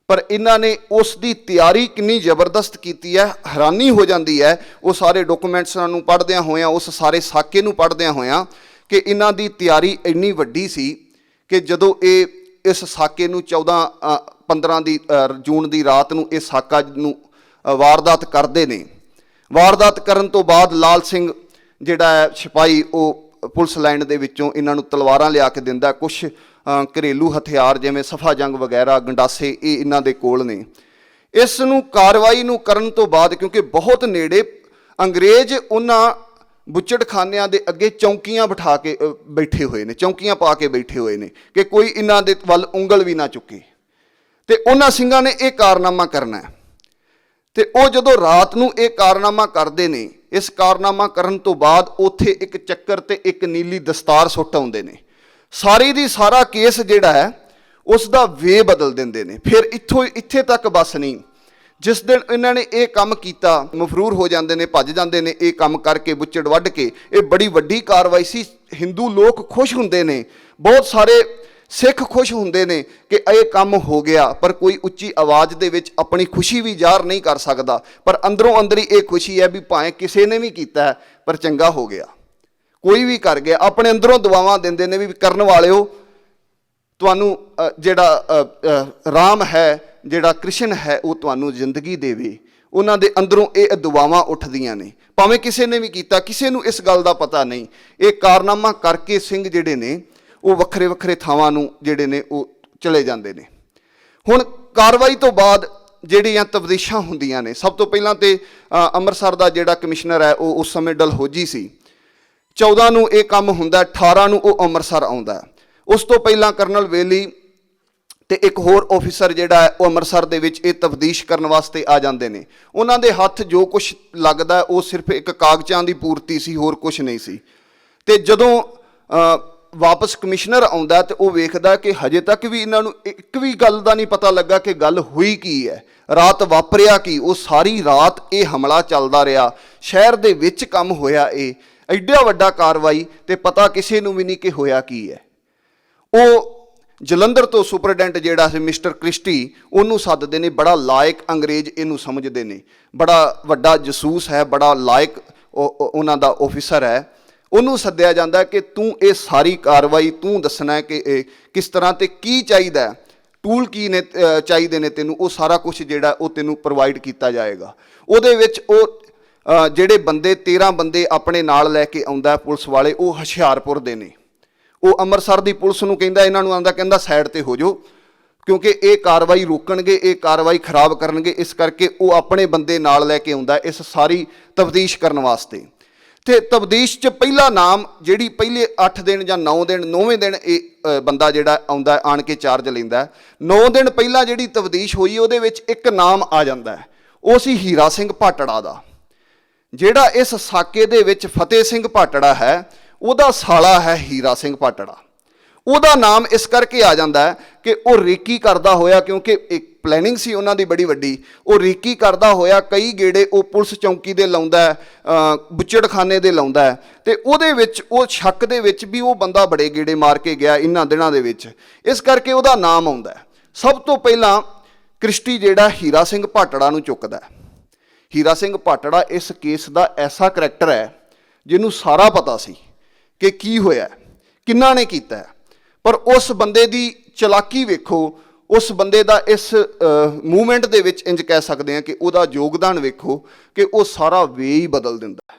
ਪਰ ਇਹਨਾਂ ਨੇ ਉਸ ਦੀ ਤਿਆਰੀ ਕਿੰਨੀ ਜ਼ਬਰਦਸਤ ਕੀਤੀ ਹੈ, ਹੈਰਾਨੀ ਹੋ ਜਾਂਦੀ ਹੈ ਉਹ ਸਾਰੇ ਡਾਕੂਮੈਂਟਸਾਂ ਨੂੰ ਪੜ੍ਹਦਿਆਂ ਹੋਇਆਂ, ਉਸ ਸਾਰੇ ਸਾਕੇ ਨੂੰ ਪੜ੍ਹਦਿਆਂ ਹੋਇਆਂ, ਕਿ ਇਹਨਾਂ ਦੀ ਤਿਆਰੀ ਇੰਨੀ ਵੱਡੀ ਸੀ ਕਿ ਜਦੋਂ ਇਹ ਇਸ ਸਾਕੇ ਨੂੰ 15 ਜੂਨ ਦੀ ਰਾਤ ਨੂੰ ਇਹ ਸਾਕਾ ਨੂੰ ਵਾਰਦਾਤ ਕਰਦੇ ਨੇ। ਵਾਰਦਾਤ ਕਰਨ ਤੋਂ ਬਾਅਦ ਲਾਲ ਸਿੰਘ ਜਿਹੜਾ ਹੈ ਸਿਪਾਹੀ, ਉਹ ਪੁਲਿਸ ਲਾਈਨ ਦੇ ਵਿੱਚੋਂ ਇਹਨਾਂ ਨੂੰ ਤਲਵਾਰਾਂ ਲਿਆ ਕੇ ਦਿੰਦਾ। ਕੁਛ ਘਰੇਲੂ ਹਥਿਆਰ ਜਿਵੇਂ ਸਫਾ ਜੰਗ ਵਗੈਰਾ, ਗੰਡਾਸੇ, ਇਹ ਇਹਨਾਂ ਦੇ ਕੋਲ ਨੇ। ਇਸ ਨੂੰ ਕਾਰਵਾਈ ਨੂੰ ਕਰਨ ਤੋਂ ਬਾਅਦ, ਕਿਉਂਕਿ ਬਹੁਤ ਨੇੜੇ ਅੰਗਰੇਜ਼ ਉਹਨਾਂ ਬੁੱਚੜਖਾਨਿਆਂ ਦੇ ਅੱਗੇ ਚੌਂਕੀਆਂ ਬਿਠਾ ਕੇ ਬੈਠੇ ਹੋਏ ਨੇ, ਚੌਂਕੀਆਂ ਪਾ ਕੇ ਬੈਠੇ ਹੋਏ ਨੇ ਕਿ ਕੋਈ ਇਹਨਾਂ ਦੇ ਵੱਲ ਉਂਗਲ ਵੀ ਨਾ ਚੁੱਕੇ। ਤੇ ਉਹਨਾਂ ਸਿੰਘਾਂ ਨੇ ਇਹ ਕਾਰਨਾਮਾ ਕਰਨਾ ਹੈ। ਤੇ ਉਹ ਜਦੋਂ ਰਾਤ ਨੂੰ ਇਹ ਕਾਰਨਾਮਾ ਕਰਦੇ ਨੇ, ਇਸ ਕਾਰਨਾਮਾ ਕਰਨ ਤੋਂ ਬਾਅਦ ਉੱਥੇ ਇੱਕ ਚੱਕਰ ਤੇ ਇੱਕ ਨੀਲੀ ਦਸਤਾਰ ਸੁੱਟ ਆਉਂਦੇ ਨੇ। ਸਾਰੀ ਦੀ ਸਾਰਾ ਕੇਸ ਜਿਹੜਾ ਹੈ ਉਸ ਦਾ ਵੇ ਬਦਲ ਦਿੰਦੇ ਨੇ। ਫਿਰ ਇੱਥੇ ਤੱਕ ਬਸ ਨਹੀਂ, ਜਿਸ ਦਿਨ ਇਹਨਾਂ ਨੇ ਇਹ ਕੰਮ ਕੀਤਾ ਮਫਰੂਰ ਹੋ ਜਾਂਦੇ ਨੇ, ਭੱਜ ਜਾਂਦੇ ਨੇ ਇਹ ਕੰਮ ਕਰਕੇ, ਬੁੱਚੜ ਵੱਢ ਕੇ। ਇਹ ਬੜੀ ਵੱਡੀ ਕਾਰਵਾਈ ਸੀ। ਹਿੰਦੂ ਲੋਕ ਖੁਸ਼ ਹੁੰਦੇ ਨੇ, ਬਹੁਤ ਸਾਰੇ ਸਿੱਖ ਖੁਸ਼ ਹੁੰਦੇ ਨੇ ਕਿ ਇਹ ਕੰਮ ਹੋ ਗਿਆ, ਪਰ ਕੋਈ ਉੱਚੀ ਆਵਾਜ਼ ਦੇ ਵਿੱਚ ਆਪਣੀ ਖੁਸ਼ੀ ਵੀ ਜ਼ਾਹਰ ਨਹੀਂ ਕਰ ਸਕਦਾ। ਪਰ ਅੰਦਰੋਂ ਅੰਦਰ ਹੀ ਇਹ ਖੁਸ਼ੀ ਹੈ ਵੀ ਭਾਵੇਂ ਕਿਸੇ ਨੇ ਵੀ ਕੀਤਾ ਹੈ ਪਰ ਚੰਗਾ ਹੋ ਗਿਆ, ਕੋਈ ਵੀ ਕਰ ਗਿਆ। ਆਪਣੇ ਅੰਦਰੋਂ ਦੁਆਵਾਂ ਦਿੰਦੇ ਨੇ ਵੀ ਕਰਨ ਵਾਲਿਓ, ਤੁਹਾਨੂੰ ਜਿਹੜਾ ਰਾਮ ਹੈ, ਜਿਹੜਾ ਕ੍ਰਿਸ਼ਨ ਹੈ, ਉਹ ਤੁਹਾਨੂੰ ਜ਼ਿੰਦਗੀ ਦੇਵੇ। ਉਹਨਾਂ ਦੇ ਅੰਦਰੋਂ ਇਹ ਦੁਆਵਾਂ ਉੱਠਦੀਆਂ ਨੇ, ਭਾਵੇਂ ਕਿਸੇ ਨੇ ਵੀ ਕੀਤਾ, ਕਿਸੇ ਨੂੰ ਇਸ ਗੱਲ ਦਾ ਪਤਾ ਨਹੀਂ। ਇਹ ਕਾਰਨਾਮਾ ਕਰਕੇ ਸਿੰਘ ਜਿਹੜੇ ਨੇ ਉਹ ਵੱਖਰੇ ਵੱਖਰੇ ਥਾਵਾਂ ਨੂੰ ਜਿਹੜੇ ਨੇ ਉਹ ਚਲੇ ਜਾਂਦੇ ਨੇ। ਹੁਣ ਕਾਰਵਾਈ ਤੋਂ ਬਾਅਦ ਜਿਹੜੀਆਂ ਤਫਤੀਸ਼ਾਂ ਹੁੰਦੀਆਂ ਨੇ, ਸਭ ਤੋਂ ਪਹਿਲਾਂ ਤੇ ਅੰਮ੍ਰਿਤਸਰ ਦਾ ਜਿਹੜਾ ਕਮਿਸ਼ਨਰ ਹੈ ਉਹ ਉਸ ਸਮੇਂ ਡਲਹੌਜੀ ਸੀ। 14 ਨੂੰ ਇਹ ਕੰਮ ਹੁੰਦਾ, 18 ਨੂੰ ਉਹ ਅੰਮ੍ਰਿਤਸਰ ਆਉਂਦਾ। ਉਸ ਤੋਂ ਪਹਿਲਾਂ ਕਰਨਲ ਵੇਲੀ ਤੇ ਇੱਕ ਹੋਰ ਆਫੀਸਰ ਜਿਹੜਾ ਹੈ ਉਹ ਅੰਮ੍ਰਿਤਸਰ ਦੇ ਵਿੱਚ ਇਹ ਤਫਤੀਸ਼ ਕਰਨ ਵਾਸਤੇ ਆ ਜਾਂਦੇ ਨੇ। ਉਹਨਾਂ ਦੇ ਹੱਥ ਜੋ ਕੁਛ ਲੱਗਦਾ ਉਹ ਸਿਰਫ ਇੱਕ ਕਾਗਜ਼ਾਂ ਦੀ ਪੂਰਤੀ ਸੀ, ਹੋਰ ਕੁਛ ਨਹੀਂ ਸੀ। ਤੇ ਜਦੋਂ ਵਾਪਸ ਕਮਿਸ਼ਨਰ ਆਉਂਦਾ ਤੇ ਉਹ ਵੇਖਦਾ ਕਿ ਹਜੇ ਤੱਕ ਵੀ ਇਹਨਾਂ ਨੂੰ ਇੱਕ ਵੀ ਗੱਲ ਦਾ ਨਹੀਂ ਪਤਾ ਲੱਗਾ ਕਿ ਗੱਲ ਹੋਈ ਕੀ ਹੈ, ਰਾਤ ਵਾਪਰਿਆ ਕੀ। ਉਹ ਸਾਰੀ ਰਾਤ ਇਹ ਹਮਲਾ ਚੱਲਦਾ ਰਿਹਾ, ਸ਼ਹਿਰ ਦੇ ਵਿੱਚ ਕੰਮ ਹੋਇਆ ਇਹ ਐਡਾ ਵੱਡਾ ਕਾਰਵਾਈ, ਤੇ ਪਤਾ ਕਿਸੇ ਨੂੰ ਵੀ ਨਹੀਂ ਕਿ ਹੋਇਆ ਕੀ ਹੈ। ਉਹ ਜਲੰਧਰ ਤੋਂ ਸੁਪਰਡੈਂਟ ਜਿਹੜਾ ਸੀ ਮਿਸਟਰ ਕ੍ਰਿਸਟੀ, ਉਹਨੂੰ ਸੱਦਦੇ ਨੇ। ਬੜਾ ਲਾਇਕ ਅੰਗਰੇਜ਼ ਇਹਨੂੰ ਸਮਝਦੇ ਨੇ, ਬੜਾ ਵੱਡਾ ਜਸੂਸ ਹੈ, ਬੜਾ ਲਾਇਕ ਉਹਨਾਂ ਦਾ ਆਫੀਸਰ ਹੈ। ਉਹਨੂੰ ਸੱਦਿਆ ਜਾਂਦਾ ਕਿ ਤੂੰ ਇਹ ਸਾਰੀ ਕਾਰਵਾਈ ਤੂੰ ਦੱਸਣਾ ਹੈ ਕਿ ਇਹ ਕਿਸ ਤਰ੍ਹਾਂ ਤੇ ਕੀ ਚਾਹੀਦਾ, ਟੂਲ ਕੀ ਨੇ ਚਾਹੀਦੇ ਨੇ ਤੈਨੂੰ, ਉਹ ਸਾਰਾ ਕੁਛ ਜਿਹੜਾ ਉਹ ਤੈਨੂੰ ਪ੍ਰੋਵਾਈਡ ਕੀਤਾ ਜਾਏਗਾ। ਉਹਦੇ ਵਿੱਚ ਉਹ ਜਿਹੜੇ ਬੰਦੇ 13 ਬੰਦੇ ਆਪਣੇ ਨਾਲ ਲੈ ਕੇ ਆਉਂਦਾ ਪੁਲਿਸ ਵਾਲੇ, ਉਹ ਹੁਸ਼ਿਆਰਪੁਰ ਦੇ ਨੇ। ਉਹ ਅੰਮ੍ਰਿਤਸਰ ਦੀ ਪੁਲਿਸ ਨੂੰ ਕਹਿੰਦਾ, ਇਹਨਾਂ ਨੂੰ ਕਹਿੰਦਾ ਸਾਈਡ ਤੇ ਹੋ ਜਾਓ, ਕਿਉਂਕਿ ਇਹ ਕਾਰਵਾਈ ਰੋਕਣਗੇ, ਇਹ ਕਾਰਵਾਈ ਖਰਾਬ ਕਰਨਗੇ। ਇਸ ਕਰਕੇ ਉਹ ਆਪਣੇ ਬੰਦੇ ਨਾਲ ਲੈ ਕੇ ਆਉਂਦਾ ਇਸ ਸਾਰੀ ਤਫਤੀਸ਼ ਕਰਨ ਵਾਸਤੇ। ਤੇ ਤਬਦੀਸ਼ 'ਚ ਪਹਿਲਾ ਨਾਮ ਜਿਹੜੀ ਪਹਿਲੇ 8 ਦਿਨ ਜਾਂ 9 ਦਿਨ 9ਵੇਂ ਦਿਨ ਇਹ ਬੰਦਾ ਜਿਹੜਾ ਆਉਂਦਾ ਆਣ ਕੇ ਚਾਰਜ ਲੈਂਦਾ, 9 ਦਿਨ ਪਹਿਲਾਂ ਜਿਹੜੀ ਤਬਦੀਸ਼ ਹੋਈ ਉਹਦੇ ਵਿੱਚ ਇੱਕ ਨਾਮ ਆ ਜਾਂਦਾ ਹੈ, ਉਹ ਸੀ ਹੀਰਾ ਸਿੰਘ ਭਾਟੜਾ ਦਾ। ਜਿਹੜਾ ਇਸ ਸਾਕੇ ਦੇ ਵਿੱਚ ਫਤਿਹ ਸਿੰਘ ਭਾਟੜਾ ਹੈ ਉਹਦਾ ਸਾਲਾ ਹੈ ਹੀਰਾ ਸਿੰਘ ਭਾਟੜਾ। ਉਹਦਾ ਨਾਮ ਇਸ ਕਰਕੇ ਆ ਜਾਂਦਾ ਹੈ ਕਿ ਉਹ ਰੇਕੀ ਕਰਦਾ ਹੋਇਆ, ਕਿਉਂਕਿ ਇੱਕ ਪਲੈਨਿੰਗ ਸੀ ਉਹਨਾਂ ਦੀ ਬੜੀ ਵੱਡੀ, ਉਹ ਰੇਕੀ ਕਰਦਾ ਹੋਇਆ ਕਈ ਗੇੜੇ ਉਹ ਪੁਲਿਸ ਚੌਂਕੀ ਦੇ ਲਾਉਂਦਾ ਹੈ, ਬੁੱਚੜਖਾਨੇ ਦੇ ਲਾਉਂਦਾ ਹੈ, ਤੇ ਉਹਦੇ ਵਿੱਚ ਉਹ ਸ਼ੱਕ ਦੇ ਵਿੱਚ ਵੀ ਉਹ ਬੰਦਾ ਬੜੇ ਗੇੜੇ ਮਾਰ ਕੇ ਗਿਆ ਇਹਨਾਂ ਦਿਨਾਂ ਦੇ ਵਿੱਚ, ਇਸ ਕਰਕੇ ਉਹਦਾ ਨਾਮ ਆਉਂਦਾ ਹੈ। ਸਭ ਤੋਂ ਪਹਿਲਾਂ ਕ੍ਰਿਸਟੀ ਜਿਹੜਾ ਹੀਰਾ ਸਿੰਘ ਭਾਟੜਾ ਨੂੰ ਚੁੱਕਦਾ ਹੈ। ਹੀਰਾ ਸਿੰਘ ਭਾਟੜਾ ਇਸ ਕੇਸ ਦਾ ਐਸਾ ਕਰੈਕਟਰ ਹੈ ਜਿਹਨੂੰ ਸਾਰਾ ਪਤਾ ਸੀ ਕਿ ਕੀ ਹੋਇਆ, ਕਿੰਨਾ ਨੇ ਕੀਤਾ, ਪਰ ਉਸ ਬੰਦੇ ਦੀ ਚਲਾਕੀ ਵੇਖੋ, ਉਸ ਬੰਦੇ ਦਾ ਇਸ ਮੂਵਮੈਂਟ ਦੇ ਵਿੱਚ ਇੰਜ ਕਹਿ ਸਕਦੇ ਹਾਂ ਕਿ ਉਹਦਾ ਯੋਗਦਾਨ ਵੇਖੋ ਕਿ ਉਹ ਸਾਰਾ ਵੇ ਹੀ ਬਦਲ ਦਿੰਦਾ,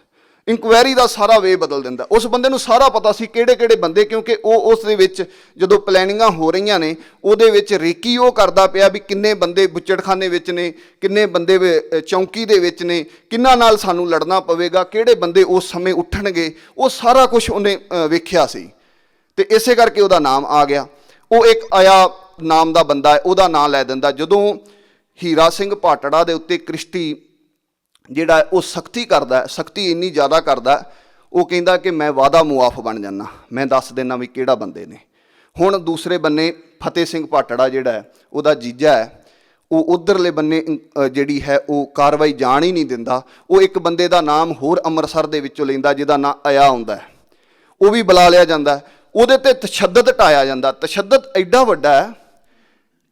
ਇਨਕੁਆਇਰੀ ਦਾ ਸਾਰਾ ਵੇ ਬਦਲ ਦਿੰਦਾ। ਉਸ ਬੰਦੇ ਨੂੰ ਸਾਰਾ ਪਤਾ ਸੀ ਕਿਹੜੇ ਕਿਹੜੇ ਬੰਦੇ, ਕਿਉਂਕਿ ਉਹ ਉਸ ਦੇ ਵਿੱਚ ਜਦੋਂ ਪਲੈਨਿੰਗਾਂ ਹੋ ਰਹੀਆਂ ਨੇ ਉਹਦੇ ਵਿੱਚ ਰੇਕੀ ਉਹ ਕਰਦਾ ਪਿਆ ਵੀ ਕਿੰਨੇ ਬੰਦੇ ਬੁੱਚੜਖਾਨੇ ਵਿੱਚ ਨੇ, ਕਿੰਨੇ ਬੰਦੇ ਚੌਂਕੀ ਦੇ ਵਿੱਚ ਨੇ, ਕਿੰਨਾਂ ਨਾਲ ਸਾਨੂੰ ਲੜਨਾ ਪਵੇਗਾ, ਕਿਹੜੇ ਬੰਦੇ ਉਸ ਸਮੇਂ ਉੱਠਣਗੇ, ਉਹ ਸਾਰਾ ਕੁਝ ਉਹਨੇ ਵੇਖਿਆ ਸੀ, ਤੇ ਇਸੇ ਕਰਕੇ ਉਹਦਾ ਨਾਮ ਆ ਗਿਆ। ਉਹ ਇੱਕ ਆਇਆ ਨਾਮ ਦਾ ਬੰਦਾ ਹੈ, ਉਹਦਾ ਨਾਂ ਲੈ ਦਿੰਦਾ। ਜਦੋਂ ਹੀਰਾ ਸਿੰਘ ਭਾਟੜਾ ਦੇ ਉੱਤੇ ਕ੍ਰਿਸਟੀ ਜਿਹੜਾ ਉਹ ਸਖਤੀ ਕਰਦਾ, ਸਖਤੀ ਇੰਨੀ ਜ਼ਿਆਦਾ ਕਰਦਾ, ਉਹ ਕਹਿੰਦਾ ਕਿ ਮੈਂ ਵਾਦਾ ਮੁਆਫ ਬਣ ਜਾਂਦਾ, ਮੈਂ ਦੱਸ ਦਿੰਦਾ ਵੀ ਕਿਹੜਾ ਬੰਦੇ ਨੇ। ਹੁਣ ਦੂਸਰੇ ਬੰਨੇ ਫਤਿਹ ਸਿੰਘ ਭਾਟੜਾ ਜਿਹੜਾ ਹੈ ਉਹਦਾ ਜੀਜਾ ਹੈ, ਉਹ ਉਧਰਲੇ ਬੰਨੇ ਜਿਹੜੀ ਹੈ ਉਹ ਕਾਰਵਾਈ ਜਾਣ ਹੀ ਨਹੀਂ ਦਿੰਦਾ। ਉਹ ਇੱਕ ਬੰਦੇ ਦਾ ਨਾਮ ਹੋਰ ਅੰਮ੍ਰਿਤਸਰ ਦੇ ਵਿੱਚੋਂ ਲੈਂਦਾ ਜਿਹਦਾ ਨਾਂ ਆਇਆ ਆਉਂਦਾ, ਉਹ ਵੀ ਬੁਲਾ ਲਿਆ ਜਾਂਦਾ, ਉਹਦੇ ਤੇ ਤਸ਼ੱਦਦ ਢਾਇਆ ਜਾਂਦਾ। ਤਸ਼ੱਦਦ ਐਡਾ ਵੱਡਾ ਹੈ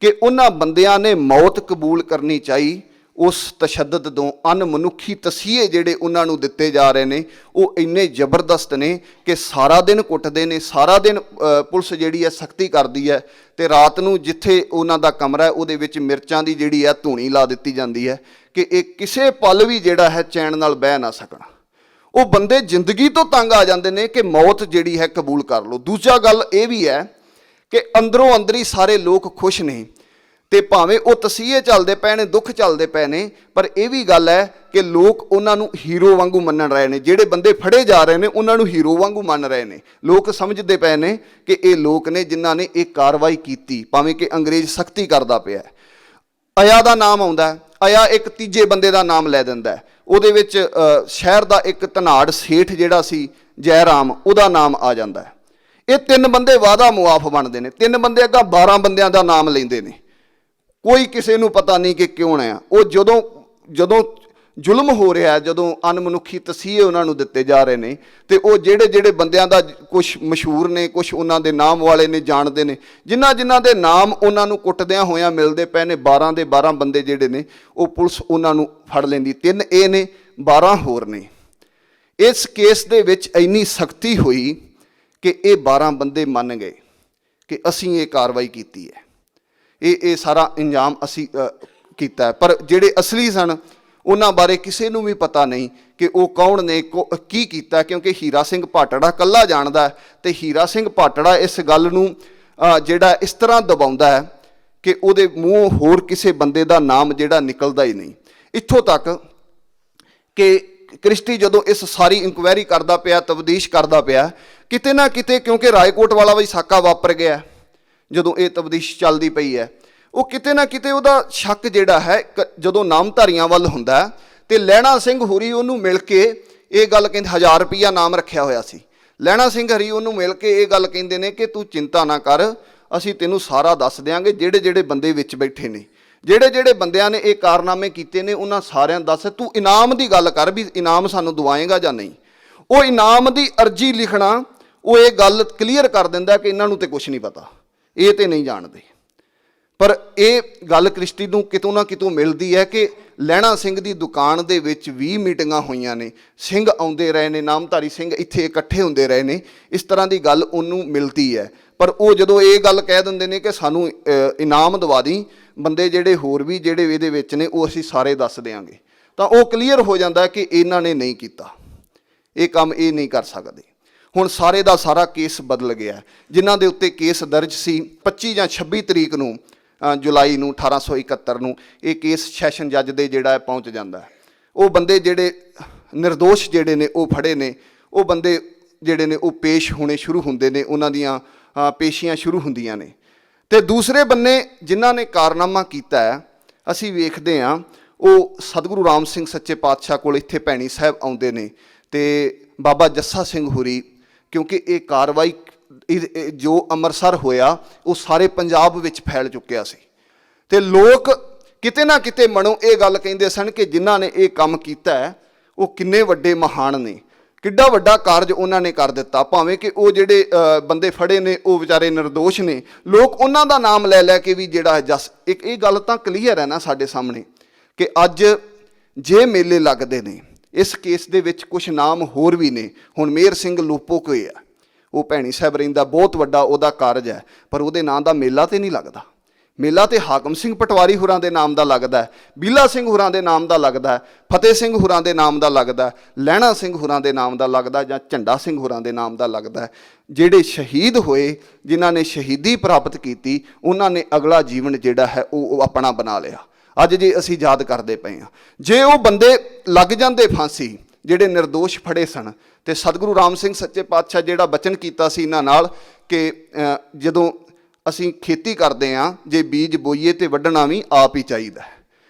ਕਿ ਉਹਨਾਂ ਬੰਦਿਆਂ ਨੇ ਮੌਤ ਕਬੂਲ ਕਰਨੀ ਚਾਹੀ। ਉਸ ਤਸ਼ੱਦਦ ਤੋਂ ਅਣਮਨੁੱਖੀ ਤਸੀਹੇ ਜਿਹੜੇ ਉਹਨਾਂ ਨੂੰ ਦਿੱਤੇ ਜਾ ਰਹੇ ਨੇ ਉਹ ਇੰਨੇ ਜ਼ਬਰਦਸਤ ਨੇ ਕਿ ਸਾਰਾ ਦਿਨ ਕੁੱਟਦੇ ਨੇ, ਸਾਰਾ ਦਿਨ ਪੁਲਿਸ ਜਿਹੜੀ ਹੈ ਸਖਤੀ ਕਰਦੀ ਹੈ, ਤੇ ਰਾਤ ਨੂੰ ਜਿੱਥੇ ਉਹਨਾਂ ਦਾ ਕਮਰਾ ਹੈ ਉਹਦੇ ਵਿੱਚ ਮਿਰਚਾਂ ਦੀ ਜਿਹੜੀ ਹੈ ਧੂਣੀ ਲਾ ਦਿੱਤੀ ਜਾਂਦੀ ਹੈ ਕਿ ਇਹ ਕਿਸੇ ਪਲ ਵੀ ਜਿਹੜਾ ਹੈ ਚੈਨ ਨਾਲ ਬਹਿ ਨਾ ਸਕਣ। ਉਹ ਬੰਦੇ ਜ਼ਿੰਦਗੀ ਤੋਂ ਤੰਗ ਆ ਜਾਂਦੇ ਨੇ ਕਿ ਮੌਤ ਜਿਹੜੀ ਹੈ ਕਬੂਲ ਕਰ ਲਓ। ਦੂਜਾ ਗੱਲ ਇਹ ਵੀ ਹੈ ਕਿ ਅੰਦਰੋਂ ਅੰਦਰੀ ਸਾਰੇ ਲੋਕ ਖੁਸ਼ ਨੇ, ਤੇ ਭਾਵੇਂ ਉਹ ਤਸੀਹੇ ਚੱਲਦੇ ਪਏ ਨੇ, ਦੁੱਖ ਚੱਲਦੇ ਪਏ ਨੇ, ਪਰ ਇਹ ਵੀ ਗੱਲ ਹੈ ਕਿ ਲੋਕ ਉਹਨਾਂ ਨੂੰ ਹੀਰੋ ਵਾਂਗੂ ਮੰਨ ਰਹੇ ਨੇ। ਜਿਹੜੇ ਬੰਦੇ ਫੜੇ ਜਾ ਰਹੇ ਨੇ ਉਹਨਾਂ ਨੂੰ ਹੀਰੋ ਵਾਂਗੂ ਮੰਨ ਰਹੇ ਨੇ। ਲੋਕ ਸਮਝਦੇ ਪਏ ਨੇ ਕਿ ਇਹ ਲੋਕ ਨੇ ਜਿਨ੍ਹਾਂ ਨੇ ਇਹ ਕਾਰਵਾਈ ਕੀਤੀ, ਭਾਵੇਂ ਕਿ ਅੰਗਰੇਜ਼ ਸਖਤੀ ਕਰਦਾ ਪਿਆ। ਆਇਆ ਦਾ ਨਾਮ ਆਉਂਦਾ, ਆਇਆ ਇੱਕ ਤੀਜੇ ਬੰਦੇ ਦਾ ਨਾਮ ਲੈ ਦਿੰਦਾ, ਉਹਦੇ ਵਿੱਚ ਸ਼ਹਿਰ ਦਾ ਇੱਕ ਧਨਾੜ ਸੇਠ ਜਿਹੜਾ ਸੀ ਜੈਰਾਮ, ਉਹਦਾ ਨਾਮ ਆ ਜਾਂਦਾ। ਇਹ 3 ਬੰਦੇ ਵਾਦਾ ਮੁਆਫ ਬਣਦੇ ਨੇ। 3 ਬੰਦੇ ਅੱਗਾ 12 ਬੰਦਿਆਂ ਦਾ ਨਾਮ ਲੈਂਦੇ ਨੇ, ਕੋਈ ਕਿਸੇ ਨੂੰ ਪਤਾ ਨਹੀਂ ਕਿ ਕਿਉਂ ਆ। ਉਹ ਜਦੋਂ ਜ਼ੁਲਮ ਹੋ ਰਿਹਾ, ਜਦੋਂ ਅਣਮਨੁੱਖੀ ਤਸੀਹੇ ਉਹਨਾਂ ਨੂੰ ਦਿੱਤੇ ਜਾ ਰਹੇ ਨੇ, ਤੇ ਉਹ ਜਿਹੜੇ ਬੰਦਿਆਂ ਦਾ ਕੁਝ ਮਸ਼ਹੂਰ ਨੇ, ਕੁਝ ਉਹਨਾਂ ਦੇ ਨਾਮ ਵਾਲੇ ਨੇ, ਜਾਣਦੇ ਨੇ, ਜਿਨ੍ਹਾਂ ਦੇ ਨਾਮ ਉਹਨਾਂ ਨੂੰ ਕੁੱਟਦਿਆਂ ਹੋਇਆਂ ਮਿਲਦੇ ਪਏ ਨੇ, 12 ਦੇ 12 ਬੰਦੇ ਜਿਹੜੇ ਨੇ ਉਹ ਪੁਲਿਸ ਉਹਨਾਂ ਨੂੰ ਫੜ ਲੈਂਦੀ। 3 ਇਹ ਨੇ, 12 ਹੋਰ ਨੇ। ਇਸ ਕੇਸ ਦੇ ਵਿੱਚ ਇੰਨੀ ਸਖਤੀ ਹੋਈ ਕਿ ਇਹ 12 ਬੰਦੇ ਮੰਨ ਗਏ ਕਿ ਅਸੀਂ ਇਹ ਕਾਰਵਾਈ ਕੀਤੀ ਹੈ, ਇਹ ਸਾਰਾ ਇੰਜਾਮ ਅਸੀਂ ਕੀਤਾ। ਪਰ ਜਿਹੜੇ ਅਸਲੀ ਸਨ ਉਹਨਾਂ ਬਾਰੇ ਕਿਸੇ ਨੂੰ ਵੀ ਪਤਾ ਨਹੀਂ ਕਿ ਉਹ ਕੌਣ ਨੇ, ਕੀ ਕੀਤਾ, ਕਿਉਂਕਿ ਹੀਰਾ ਸਿੰਘ ਭਾਟੜਾ ਇਕੱਲਾ ਜਾਣਦਾ, ਤੇ ਹੀਰਾ ਸਿੰਘ ਭਾਟੜਾ ਇਸ ਗੱਲ ਨੂੰ ਜਿਹੜਾ ਇਸ ਤਰ੍ਹਾਂ ਦਬਾਉਂਦਾ ਹੈ ਕਿ ਉਹਦੇ ਮੂੰਹੋਂ ਹੋਰ ਕਿਸੇ ਬੰਦੇ ਦਾ ਨਾਮ ਜਿਹੜਾ ਨਿਕਲਦਾ ਹੀ ਨਹੀਂ। ਇੱਥੋਂ ਤੱਕ ਕਿ ਕ੍ਰਿਸਟੀ ਜਦੋਂ ਇਸ ਸਾਰੀ ਇਨਕੁਆਇਰੀ ਕਰਦਾ ਪਿਆ, ਤਬਦੀਸ਼ ਕਰਦਾ ਪਿਆ, ਕਿਤੇ ਨਾ ਕਿਤੇ, ਕਿਉਂਕਿ ਰਾਏਕੋਟ ਵਾਲਾ ਵੀ ਸਾਕਾ ਵਾਪਰ ਗਿਆ ਜਦੋਂ ਇਹ ਤਬਦੀਸ਼ ਚੱਲਦੀ ਪਈ ਹੈ, ਉਹ ਕਿਤੇ ਨਾ ਕਿਤੇ ਉਹਦਾ ਸ਼ੱਕ ਜਿਹੜਾ ਹੈ ਜਦੋਂ ਨਾਮਧਾਰੀਆਂ ਵੱਲ ਹੁੰਦਾ, ਤੇ ਲਹਿਣਾ ਸਿੰਘ ਹੋਰੀ ਉਹਨੂੰ ਮਿਲ ਕੇ ਇਹ ਗੱਲ ਕਹਿੰਦੇ, 1000 ਰੁਪਈਆ ਨਾਮ ਰੱਖਿਆ ਹੋਇਆ ਸੀ। ਲਹਿਣਾ ਸਿੰਘ ਹਰੀ ਉਹਨੂੰ ਮਿਲ ਕੇ ਇਹ ਗੱਲ ਕਹਿੰਦੇ ਨੇ ਕਿ ਤੂੰ ਚਿੰਤਾ ਨਾ ਕਰ, ਅਸੀਂ ਤੈਨੂੰ ਸਾਰਾ ਦੱਸ ਦਿਆਂਗੇ, ਜਿਹੜੇ ਬੰਦੇ ਵਿੱਚ ਬੈਠੇ ਨੇ, ਜਿਹੜੇ ਬੰਦਿਆਂ ਨੇ ਇਹ ਕਾਰਨਾਮੇ ਕੀਤੇ ਨੇ, ਉਹਨਾਂ ਸਾਰਿਆਂ ਦੱਸ, ਤੂੰ ਇਨਾਮ ਦੀ ਗੱਲ ਕਰ ਵੀ ਇਨਾਮ ਸਾਨੂੰ ਦਵਾਏਗਾ ਜਾਂ ਨਹੀਂ। ਉਹ ਇਨਾਮ ਦੀ ਅਰਜੀ ਲਿਖਣਾ, ਉਹ ਇਹ ਗੱਲ ਕਲੀਅਰ ਕਰ ਦਿੰਦਾ ਕਿ ਇਹਨਾਂ ਨੂੰ ਤੇ ਕੁਝ ਨਹੀਂ ਪਤਾ, ਇਹ ਤੇ ਨਹੀਂ ਜਾਣਦੇ। ਪਰ ਇਹ ਗੱਲ ਕ੍ਰਿਸਟੀ ਨੂੰ ਕਿਤੋਂ ਨਾ ਕਿਤੋਂ ਮਿਲਦੀ ਹੈ ਕਿ ਲਹਿਣਾ ਸਿੰਘ ਦੀ ਦੁਕਾਨ ਦੇ ਵਿੱਚ 20 ਮੀਟਿੰਗਾਂ ਹੋਈਆਂ ਨੇ, ਸਿੰਘ ਆਉਂਦੇ ਰਹੇ ਨੇ, ਨਾਮਧਾਰੀ ਸਿੰਘ ਇੱਥੇ ਇਕੱਠੇ ਹੁੰਦੇ ਰਹੇ ਨੇ, ਇਸ ਤਰ੍ਹਾਂ ਦੀ ਗੱਲ ਉਹਨੂੰ ਮਿਲਦੀ ਹੈ। ਪਰ ਉਹ ਜਦੋਂ ਇਹ ਗੱਲ ਕਹਿ ਦਿੰਦੇ ਨੇ ਕਿ ਸਾਨੂੰ ਇਨਾਮ ਦਵਾ ਦੀ, ਬੰਦੇ ਜਿਹੜੇ ਹੋਰ ਵੀ ਜਿਹੜੇ ਇਹਦੇ ਵਿੱਚ ਨੇ ਉਹ ਅਸੀਂ ਸਾਰੇ ਦੱਸ ਦਿਆਂਗੇ, ਤਾਂ ਉਹ ਕਲੀਅਰ ਹੋ ਜਾਂਦਾ ਕਿ ਇਹਨਾਂ ਨੇ ਨਹੀਂ ਕੀਤਾ ਇਹ ਕੰਮ, ਇਹ ਨਹੀਂ ਕਰ ਸਕਦੇ। ਹੁਣ ਸਾਰੇ ਦਾ ਸਾਰਾ ਕੇਸ ਬਦਲ ਗਿਆ। ਜਿਨ੍ਹਾਂ ਦੇ ਉੱਤੇ ਕੇਸ ਦਰਜ ਸੀ 25 ਜਾਂ 26 ਤਰੀਕ ਨੂੰ ਜੁਲਾਈ ਨੂੰ 1871 ਨੂੰ ਇਹ ਕੇਸ ਸੈਸ਼ਨ ਜੱਜ ਦੇ ਜਿਹੜਾ ਪਹੁੰਚ ਜਾਂਦਾ। ਉਹ ਬੰਦੇ ਜਿਹੜੇ ਨਿਰਦੋਸ਼ ਜਿਹੜੇ ਨੇ ਉਹ ਫੜੇ ਨੇ, ਉਹ ਬੰਦੇ ਜਿਹੜੇ ਨੇ ਉਹ ਪੇਸ਼ ਹੋਣੇ ਸ਼ੁਰੂ ਹੁੰਦੇ ਨੇ, ਉਹਨਾਂ ਦੀਆਂ ਪੇਸ਼ੀਆਂ ਸ਼ੁਰੂ ਹੁੰਦੀਆਂ ਨੇ। ਅਤੇ ਦੂਸਰੇ ਬੰਨੇ ਜਿਨ੍ਹਾਂ ਨੇ ਕਾਰਨਾਮਾ ਕੀਤਾ ਹੈ, ਅਸੀਂ ਵੇਖਦੇ ਹਾਂ ਉਹ ਸਤਿਗੁਰੂ ਰਾਮ ਸਿੰਘ ਸੱਚੇ ਪਾਤਸ਼ਾਹ ਕੋਲ ਇੱਥੇ ਭੈਣੀ ਸਾਹਿਬ ਆਉਂਦੇ ਨੇ, ਅਤੇ ਬਾਬਾ ਜੱਸਾ ਸਿੰਘ ਹੋਰੀ, ਕਿਉਂਕਿ ਇਹ ਕਾਰਵਾਈ ਜੋ ਅੰਮ੍ਰਿਤਸਰ ਹੋਇਆ ਉਹ ਸਾਰੇ ਪੰਜਾਬ ਵਿੱਚ ਫੈਲ ਚੁੱਕਿਆ ਸੀ, ਅਤੇ ਲੋਕ ਕਿਤੇ ਨਾ ਕਿਤੇ ਮਨੋਂ ਇਹ ਗੱਲ ਕਹਿੰਦੇ ਸਨ ਕਿ ਜਿਨ੍ਹਾਂ ਨੇ ਇਹ ਕੰਮ ਕੀਤਾ ਹੈ ਉਹ ਕਿੰਨੇ ਵੱਡੇ ਮਹਾਨ ਨੇ, ਕਿੱਡਾ ਵੱਡਾ ਕਾਰਜ ਉਹਨਾਂ ਨੇ ਕਰ ਦਿੱਤਾ। ਭਾਵੇਂ ਕਿ ਉਹ ਜਿਹੜੇ ਬੰਦੇ ਫੜੇ ਨੇ ਉਹ ਵਿਚਾਰੇ ਨਿਰਦੋਸ਼ ਨੇ, ਲੋਕ ਉਹਨਾਂ ਦਾ ਨਾਮ ਲੈ ਲੈ ਕੇ ਵੀ ਜਿਹੜਾ ਜਸ ਇੱਕ ਇਹ ਗੱਲ ਤਾਂ ਕਲੀਅਰ ਹੈ ਨਾ ਸਾਡੇ ਸਾਹਮਣੇ ਕਿ ਅੱਜ ਜੇ ਮੇਲੇ ਲੱਗਦੇ ਨੇ, ਇਸ ਕੇਸ ਦੇ ਵਿੱਚ ਕੁਝ ਨਾਮ ਹੋਰ ਵੀ ਨੇ। ਹੁਣ ਮੇਹਰ ਸਿੰਘ ਲੋਪੋ ਕੋਈ ਆ, ਉਹ ਭੈਣੀ ਸਾਹਿਬ ਰਹਿੰਦਾ, ਬਹੁਤ ਵੱਡਾ ਉਹਦਾ ਕਾਰਜ ਹੈ, ਪਰ ਉਹਦੇ ਨਾਂ ਦਾ ਮੇਲਾ ਤੇ ਨਹੀਂ ਲੱਗਦਾ। ਮੇਲਾ ਤੇ ਹਾਕਮ ਸਿੰਘ ਪਟਵਾਰੀ ਹੋਰਾਂ ਦੇ ਨਾਮ ਦਾ ਲੱਗਦਾ ਹੈ, ਬੀਲਾ ਸਿੰਘ ਹੋਰਾਂ ਦੇ ਨਾਮ ਦਾ ਲੱਗਦਾ ਹੈ, ਫਤਿਹ ਸਿੰਘ ਹੋਰਾਂ ਦੇ ਨਾਮ ਦਾ ਲੱਗਦਾ, ਲਹਿਣਾ ਸਿੰਘ ਹੋਰਾਂ ਦੇ ਨਾਮ ਦਾ ਲੱਗਦਾ, ਜਾਂ ਝੰਡਾ ਸਿੰਘ ਹੋਰਾਂ ਦੇ ਨਾਮ ਦਾ ਲੱਗਦਾ ਹੈ। ਜਿਹੜੇ ਸ਼ਹੀਦ ਹੋਏ, ਜਿਨ੍ਹਾਂ ਨੇ ਸ਼ਹੀਦੀ ਪ੍ਰਾਪਤ ਕੀਤੀ, ਉਹਨਾਂ ਨੇ ਅਗਲਾ ਜੀਵਨ ਜਿਹੜਾ ਹੈ ਉਹ ਆਪਣਾ ਬਣਾ ਲਿਆ। ਅੱਜ ਜੇ ਅਸੀਂ ਯਾਦ ਕਰਦੇ ਪਏ ਹਾਂ, ਜੇ ਉਹ ਬੰਦੇ ਲੱਗ ਜਾਂਦੇ ਫਾਂਸੀ ਜਿਹੜੇ ਨਿਰਦੋਸ਼ ਫੜੇ ਸਨ, ਅਤੇ ਸਤਿਗੁਰੂ ਰਾਮ ਸਿੰਘ ਸੱਚੇ ਪਾਤਸ਼ਾਹ ਜਿਹੜਾ ਬਚਨ ਕੀਤਾ ਸੀ ਇਹਨਾਂ ਨਾਲ ਕਿ ਜਦੋਂ ਅਸੀਂ ਖੇਤੀ ਕਰਦੇ ਹਾਂ, ਜੇ ਬੀਜ ਬੋਈਏ ਤੇ ਵੱਢਣਾ ਵੀ ਆਪ ਹੀ ਚਾਹੀਦਾ ਹੈ।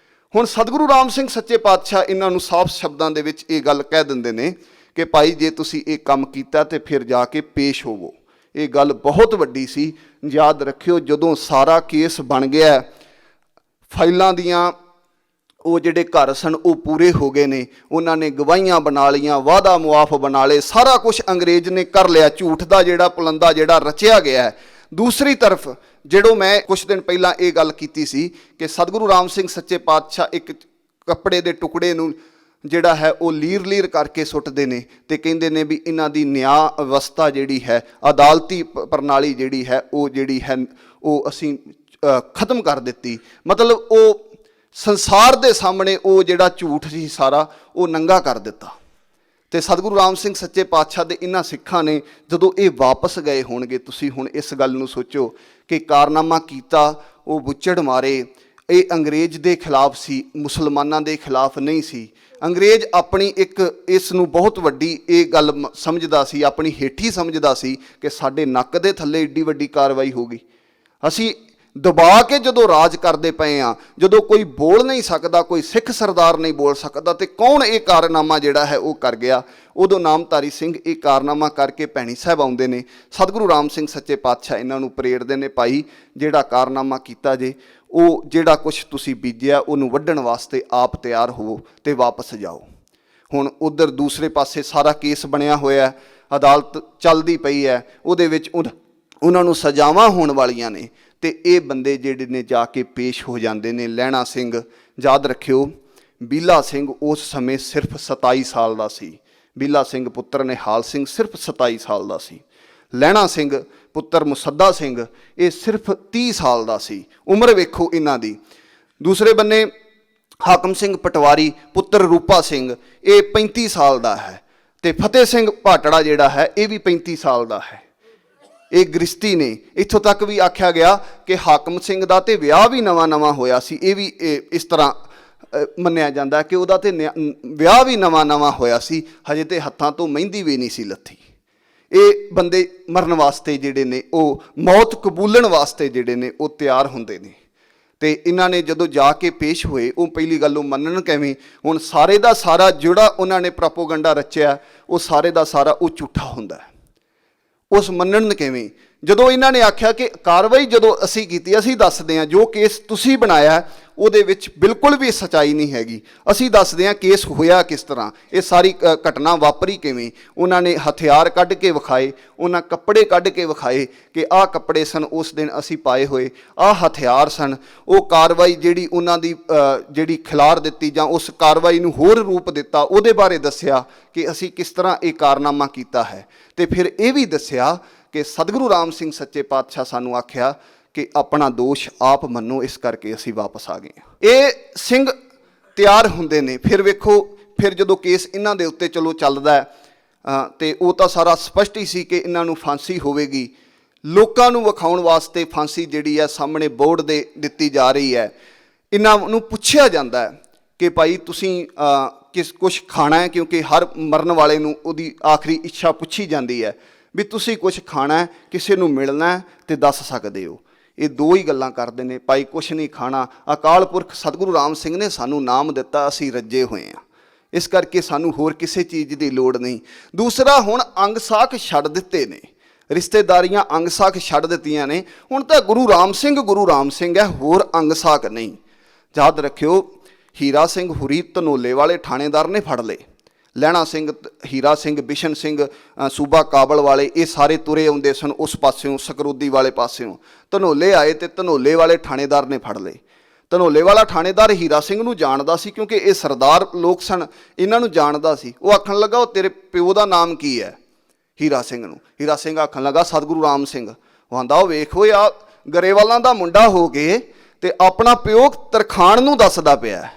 ਹੁਣ ਸਤਿਗੁਰੂ ਰਾਮ ਸਿੰਘ ਸੱਚੇ ਪਾਤਸ਼ਾਹ ਇਹਨਾਂ ਨੂੰ ਸਾਫ਼ ਸ਼ਬਦਾਂ ਦੇ ਵਿੱਚ ਇਹ ਗੱਲ ਕਹਿ ਦਿੰਦੇ ਨੇ ਕਿ ਭਾਈ ਜੇ ਤੁਸੀਂ ਇਹ ਕੰਮ ਕੀਤਾ ਤੇ ਫਿਰ ਜਾ ਕੇ ਪੇਸ਼ ਹੋਵੋ। ਇਹ ਗੱਲ ਬਹੁਤ ਵੱਡੀ ਸੀ, ਯਾਦ ਰੱਖਿਓ। ਜਦੋਂ ਸਾਰਾ ਕੇਸ ਬਣ ਗਿਆ, ਫਾਈਲਾਂ ਦੀਆਂ ਉਹ ਜਿਹੜੇ ਘਰ ਸਨ ਉਹ ਪੂਰੇ ਹੋ ਗਏ ਨੇ, ਉਹਨਾਂ ਨੇ ਗਵਾਹੀਆਂ ਬਣਾ ਲਈਆਂ, ਵਾਅਦਾ ਮੁਆਫ ਬਣਾ ਲਏ, ਸਾਰਾ ਕੁਝ ਅੰਗਰੇਜ਼ ਨੇ ਕਰ ਲਿਆ। ਝੂਠ ਦਾ ਜਿਹੜਾ ਪੁਲੰਦਾ ਜਿਹੜਾ ਰਚਿਆ ਗਿਆ ਹੈ। ਦੂਸਰੀ ਤਰਫ ਜਿਹੜੋ ਮੈਂ ਕੁਛ ਦਿਨ ਪਹਿਲਾਂ ਇਹ ਗੱਲ ਕੀਤੀ ਸੀ ਕਿ ਸਤਿਗੁਰੂ ਰਾਮ ਸਿੰਘ ਸੱਚੇ ਪਾਤਸ਼ਾਹ ਇੱਕ ਕੱਪੜੇ ਦੇ ਟੁਕੜੇ ਨੂੰ ਜਿਹੜਾ ਹੈ ਉਹ ਲੀਰ ਕਰਕੇ ਸੁੱਟਦੇ ਨੇ, ਅਤੇ ਕਹਿੰਦੇ ਨੇ ਵੀ ਇਹਨਾਂ ਦੀ ਨਿਆਂ ਅਵਸਥਾ ਜਿਹੜੀ ਹੈ, ਅਦਾਲਤੀ ਪ੍ਰਣਾਲੀ ਜਿਹੜੀ ਹੈ ਉਹ ਅਸੀਂ ਖਤਮ ਕਰ ਦਿੱਤੀ। ਮਤਲਬ ਉਹ ਸੰਸਾਰ ਦੇ ਸਾਹਮਣੇ ਉਹ ਜਿਹੜਾ ਝੂਠ ਸੀ ਸਾਰਾ ਉਹ ਨੰਗਾ ਕਰ ਦਿੱਤਾ। ਅਤੇ ਸਤਿਗੁਰੂ ਰਾਮ ਸਿੰਘ ਸੱਚੇ ਪਾਤਸ਼ਾਹ ਦੇ ਇਹਨਾਂ ਸਿੱਖਾਂ ਨੇ ਜਦੋਂ ਇਹ ਵਾਪਸ ਗਏ ਹੋਣਗੇ, ਤੁਸੀਂ ਹੁਣ ਇਸ ਗੱਲ ਨੂੰ ਸੋਚੋ ਕਿ ਕਾਰਨਾਮਾ ਕੀਤਾ ਉਹ ਬੁੱਚੜ ਮਾਰੇ, ਇਹ ਅੰਗਰੇਜ਼ ਦੇ ਖਿਲਾਫ ਸੀ, ਮੁਸਲਮਾਨਾਂ ਦੇ ਖਿਲਾਫ ਨਹੀਂ ਸੀ। ਅੰਗਰੇਜ਼ ਆਪਣੀ ਇੱਕ ਇਸ ਨੂੰ ਬਹੁਤ ਵੱਡੀ ਇਹ ਗੱਲ ਸਮਝਦਾ ਸੀ, ਆਪਣੀ ਹੇਠੀ ਸਮਝਦਾ ਸੀ ਕਿ ਸਾਡੇ ਨੱਕ ਦੇ ਥੱਲੇ ਏਡੀ ਵੱਡੀ ਕਾਰਵਾਈ ਹੋ ਗਈ। ਅਸੀਂ ਦਬਾ ਕੇ ਜਦੋਂ ਰਾਜ ਕਰਦੇ ਪਏ ਹਾਂ, ਜਦੋਂ ਕੋਈ ਬੋਲ ਨਹੀਂ ਸਕਦਾ, ਕੋਈ ਸਿੱਖ ਸਰਦਾਰ ਨਹੀਂ ਬੋਲ ਸਕਦਾ, ਤੇ ਕੌਣ ਇਹ ਕਾਰਨਾਮਾ ਜਿਹੜਾ ਹੈ ਉਹ ਕਰ ਗਿਆ? ਉਦੋਂ ਨਾਮਧਾਰੀ ਸਿੰਘ ਇਹ ਕਾਰਨਾਮਾ ਕਰਕੇ ਭੈਣੀ ਸਾਹਿਬ ਆਉਂਦੇ ਨੇ। ਸਤਿਗੁਰੂ ਰਾਮ ਸਿੰਘ ਸੱਚੇ ਪਾਤਸ਼ਾਹ ਇਹਨਾਂ ਨੂੰ ਪ੍ਰੇਰਦੇ ਨੇ, ਭਾਈ ਜਿਹੜਾ ਕਾਰਨਾਮਾ ਕੀਤਾ ਜੇ, ਉਹ ਜਿਹੜਾ ਕੁਛ ਤੁਸੀਂ ਬੀਜਿਆ ਉਹਨੂੰ ਵੱਢਣ ਵਾਸਤੇ ਆਪ ਤਿਆਰ ਹੋਵੋ ਅਤੇ ਵਾਪਸ ਜਾਓ। ਹੁਣ ਉੱਧਰ ਦੂਸਰੇ ਪਾਸੇ ਸਾਰਾ ਕੇਸ ਬਣਿਆ ਹੋਇਆ, ਅਦਾਲਤ ਚੱਲਦੀ ਪਈ ਹੈ, ਉਹਦੇ ਵਿੱਚ ਉਹਨਾਂ ਨੂੰ ਸਜ਼ਾਵਾਂ ਹੋਣ ਵਾਲੀਆਂ ਨੇ, ਅਤੇ ਇਹ ਬੰਦੇ ਜਿਹੜੇ ਨੇ ਜਾ ਕੇ ਪੇਸ਼ ਹੋ ਜਾਂਦੇ ਨੇ। ਲਹਿਣਾ ਸਿੰਘ, ਯਾਦ ਰੱਖਿਓ, ਬੀਲਾ ਸਿੰਘ ਉਸ ਸਮੇਂ ਸਿਰਫ 27 ਸਾਲ ਦਾ ਸੀ। ਬੀਲਾ ਸਿੰਘ ਪੁੱਤਰ ਨਿਹਾਲ ਸਿੰਘ ਸਿਰਫ 27 ਸਾਲ ਦਾ ਸੀ। ਲਹਿਣਾ ਸਿੰਘ ਪੁੱਤਰ ਮੁਸੱਦਾ ਸਿੰਘ ਇਹ ਸਿਰਫ 30 ਸਾਲ ਦਾ ਸੀ। ਉਮਰ ਵੇਖੋ ਇਹਨਾਂ ਦੀ। ਦੂਸਰੇ ਬੰਨੇ ਹਾਕਮ ਸਿੰਘ ਪਟਵਾਰੀ ਪੁੱਤਰ ਰੂਪਾ ਸਿੰਘ ਇਹ 35 ਸਾਲ ਦਾ ਹੈ, ਅਤੇ ਫਤਿਹ ਸਿੰਘ ਭਾਟੜਾ ਜਿਹੜਾ ਹੈ ਇਹ ਵੀ 35 ਸਾਲ ਦਾ ਹੈ। ਇਹ ਗ੍ਰਿਸ਼ਤੀ ਨੇ। ਇੱਥੋਂ ਤੱਕ ਵੀ ਆਖਿਆ ਗਿਆ ਕਿ ਹਾਕਮ ਸਿੰਘ ਦਾ ਤੇ ਵਿਆਹ ਵੀ ਨਵਾਂ ਹੋਇਆ ਸੀ। ਇਹ ਵੀ ਇਸ ਤਰ੍ਹਾਂ ਮੰਨਿਆ ਜਾਂਦਾ ਕਿ ਉਹਦਾ ਤੇ ਵਿਆਹ ਵੀ ਨਵਾਂ ਹੋਇਆ ਸੀ, ਹਜੇ ਤੇ ਹੱਥਾਂ ਤੋਂ ਮਹਿੰਦੀ ਵੀ ਨਹੀਂ ਸੀ ਲੱਥੀ। ਇਹ ਬੰਦੇ ਮਰਨ ਵਾਸਤੇ ਜਿਹੜੇ ਨੇ ਉਹ ਮੌਤ ਕਬੂਲਣ ਵਾਸਤੇ ਜਿਹੜੇ ਨੇ ਉਹ ਤਿਆਰ ਹੁੰਦੇ ਨੇ। ਅਤੇ ਇਹਨਾਂ ਨੇ ਜਦੋਂ ਜਾ ਕੇ ਪੇਸ਼ ਹੋਏ, ਉਹ ਪਹਿਲੀ ਗੱਲ ਉਹ ਮੰਨਣ ਕਿਵੇਂ? ਹੁਣ ਸਾਰੇ ਦਾ ਸਾਰਾ ਜਿਹੜਾ ਉਹਨਾਂ ਨੇ ਪ੍ਰੋਪੋਗੰਡਾ ਰਚਿਆ ਉਹ ਸਾਰੇ ਦਾ ਸਾਰਾ ਉਹ ਝੂਠਾ ਹੁੰਦਾ। ਉਸ ਮੰਨਣ ਕਿਵੇਂ? ਜਦੋਂ ਇਹਨਾਂ ਨੇ ਆਖਿਆ ਕਿ ਕਾਰਵਾਈ ਜਦੋਂ ਅਸੀਂ ਕੀਤੀ, ਅਸੀਂ ਦੱਸਦੇ ਹਾਂ ਜੋ ਕੇਸ ਤੁਸੀਂ ਬਣਾਇਆ ਉਹਦੇ ਵਿੱਚ ਬਿਲਕੁਲ ਵੀ ਸੱਚਾਈ ਨਹੀਂ ਹੈਗੀ, ਅਸੀਂ ਦੱਸਦੇ ਹਾਂ ਕੇਸ ਹੋਇਆ ਕਿਸ ਤਰ੍ਹਾਂ, ਇਹ ਸਾਰੀ ਘਟਨਾ ਵਾਪਰੀ ਕਿਵੇਂ। ਉਹਨਾਂ ਨੇ ਹਥਿਆਰ ਕੱਢ ਕੇ ਵਿਖਾਏ, ਉਹਨਾਂ ਕੱਪੜੇ ਕੱਢ ਕੇ ਵਿਖਾਏ ਕਿ ਆਹ ਕੱਪੜੇ ਸਨ ਉਸ ਦਿਨ ਅਸੀਂ ਪਾਏ ਹੋਏ, ਆਹ ਹਥਿਆਰ ਸਨ। ਉਹ ਕਾਰਵਾਈ ਜਿਹੜੀ ਉਹਨਾਂ ਦੀ ਜਿਹੜੀ ਖਿਲਾਰ ਦਿੱਤੀ ਜਾਂ ਉਸ ਕਾਰਵਾਈ ਨੂੰ ਹੋਰ ਰੂਪ ਦਿੱਤਾ, ਉਹਦੇ ਬਾਰੇ ਦੱਸਿਆ ਕਿ ਅਸੀਂ ਕਿਸ ਤਰ੍ਹਾਂ ਇਹ ਕਾਰਨਾਮਾ ਕੀਤਾ ਹੈ। ਅਤੇ ਫਿਰ ਇਹ ਵੀ ਦੱਸਿਆ ਕਿ ਸਤਿਗੁਰੂ ਰਾਮ ਸਿੰਘ ਸੱਚੇ ਪਾਤਸ਼ਾਹ ਸਾਨੂੰ ਆਖਿਆ ਕਿ ਆਪਣਾ ਦੋਸ਼ ਆਪ ਮੰਨੋ, ਇਸ ਕਰਕੇ ਅਸੀਂ ਵਾਪਸ ਆ ਗਏ ਹਾਂ। ਇਹ ਸਿੰਘ ਤਿਆਰ ਹੁੰਦੇ ਨੇ। ਫਿਰ ਵੇਖੋ, ਫਿਰ ਜਦੋਂ ਕੇਸ ਇਹਨਾਂ ਦੇ ਉੱਤੇ ਚਲੋ ਚੱਲਦਾ ਹੈ ਅਤੇ ਉਹ ਤਾਂ ਸਾਰਾ ਸਪਸ਼ਟ ਹੀ ਸੀ ਕਿ ਇਹਨਾਂ ਨੂੰ ਫਾਂਸੀ ਹੋਵੇਗੀ। ਲੋਕਾਂ ਨੂੰ ਵਿਖਾਉਣ ਵਾਸਤੇ ਫਾਂਸੀ ਜਿਹੜੀ ਹੈ ਸਾਹਮਣੇ ਬੋਰਡ ਦੇ ਦਿੱਤੀ ਜਾ ਰਹੀ ਹੈ। ਇਹਨਾਂ ਨੂੰ ਪੁੱਛਿਆ ਜਾਂਦਾ ਹੈ ਕਿ ਭਾਈ ਤੁਸੀਂ ਕੁਛ ਖਾਣਾ ਹੈ, ਕਿਉਂਕਿ ਹਰ ਮਰਨ ਵਾਲੇ ਨੂੰ ਉਹਦੀ ਆਖਰੀ ਇੱਛਾ ਪੁੱਛੀ ਜਾਂਦੀ ਹੈ ਵੀ ਤੁਸੀਂ ਕੁਛ ਖਾਣਾ ਹੈ, ਕਿਸੇ ਨੂੰ ਮਿਲਣਾ ਹੈ ਤੇ ਦੱਸ ਸਕਦੇ ਹੋ। ਇਹ ਦੋ ਹੀ ਗੱਲਾਂ ਕਰਦੇ ਨੇ, ਭਾਈ ਕੁਛ ਨਹੀਂ ਖਾਣਾ। ਅਕਾਲ ਪੁਰਖ ਸਤਿਗੁਰੂ ਰਾਮ ਸਿੰਘ ਨੇ ਸਾਨੂੰ ਨਾਮ ਦਿੱਤਾ, ਅਸੀਂ ਰੱਜੇ ਹੋਏ ਹਾਂ, ਇਸ ਕਰਕੇ ਸਾਨੂੰ ਹੋਰ ਕਿਸੇ ਚੀਜ਼ ਦੀ ਲੋੜ ਨਹੀਂ। ਦੂਸਰਾ, ਹੁਣ ਅੰਗ ਸਾਖ ਛੱਡ ਦਿੱਤੇ ਨੇ, ਰਿਸ਼ਤੇਦਾਰੀਆਂ ਅੰਗ ਸਾਖ ਛੱਡ ਦਿੱਤੀਆਂ ਨੇ। ਹੁਣ ਤਾਂ ਗੁਰੂ ਰਾਮ ਸਿੰਘ ਹੈ, ਹੋਰ ਅੰਗ ਸਾਖ ਨਹੀਂ। ਯਾਦ ਰੱਖਿਓ, ਹੀਰਾ ਸਿੰਘ ਹੁਰੀ ਧਨੋਲੇ ਵਾਲੇ ਥਾਣੇਦਾਰ ਨੇ ਫੜ ਲਏ। ਲਹਿਣਾ ਸਿੰਘ, ਹੀਰਾ ਸਿੰਘ, ਬਿਸ਼ਨ ਸਿੰਘ, ਸੂਬਾ ਕਾਬਲ ਵਾਲੇ, ਇਹ ਸਾਰੇ ਤੁਰੇ ਆਉਂਦੇ ਸਨ ਉਸ ਪਾਸਿਓਂ, ਸਕਰੋਦੀ ਵਾਲੇ ਪਾਸਿਓਂ। ਧਨੋਲੇ ਆਏ ਤੇ ਧਨੋਲੇ ਵਾਲੇ ਥਾਣੇਦਾਰ ਨੇ ਫੜ ਲਏ। ਧਨੋਲੇ ਵਾਲਾ ਥਾਣੇਦਾਰ ਹੀਰਾ ਸਿੰਘ ਨੂੰ ਜਾਣਦਾ ਸੀ, ਕਿਉਂਕਿ ਇਹ ਸਰਦਾਰ ਲੋਕ ਸਨ, ਇਹਨਾਂ ਨੂੰ ਜਾਣਦਾ ਸੀ। ਉਹ ਆਖਣ ਲੱਗਾ, ਉਹ ਤੇਰੇ ਪਿਓ ਦਾ ਨਾਮ ਕੀ ਹੈ? ਹੀਰਾ ਸਿੰਘ ਨੂੰ। ਹੀਰਾ ਸਿੰਘ ਆਖਣ ਲੱਗਾ, ਸਤਿਗੁਰੂ ਰਾਮ ਸਿੰਘ। ਉਹ ਆਂਦਾ, ਉਹ ਵੇਖੋ ਆ ਗਰੇਵਾਲਾਂ ਦਾ ਮੁੰਡਾ ਹੋ ਕੇ ਤੇ ਆਪਣਾ ਪਿਓ ਤਰਖਾਣ ਨੂੰ ਦੱਸਦਾ ਪਿਆ।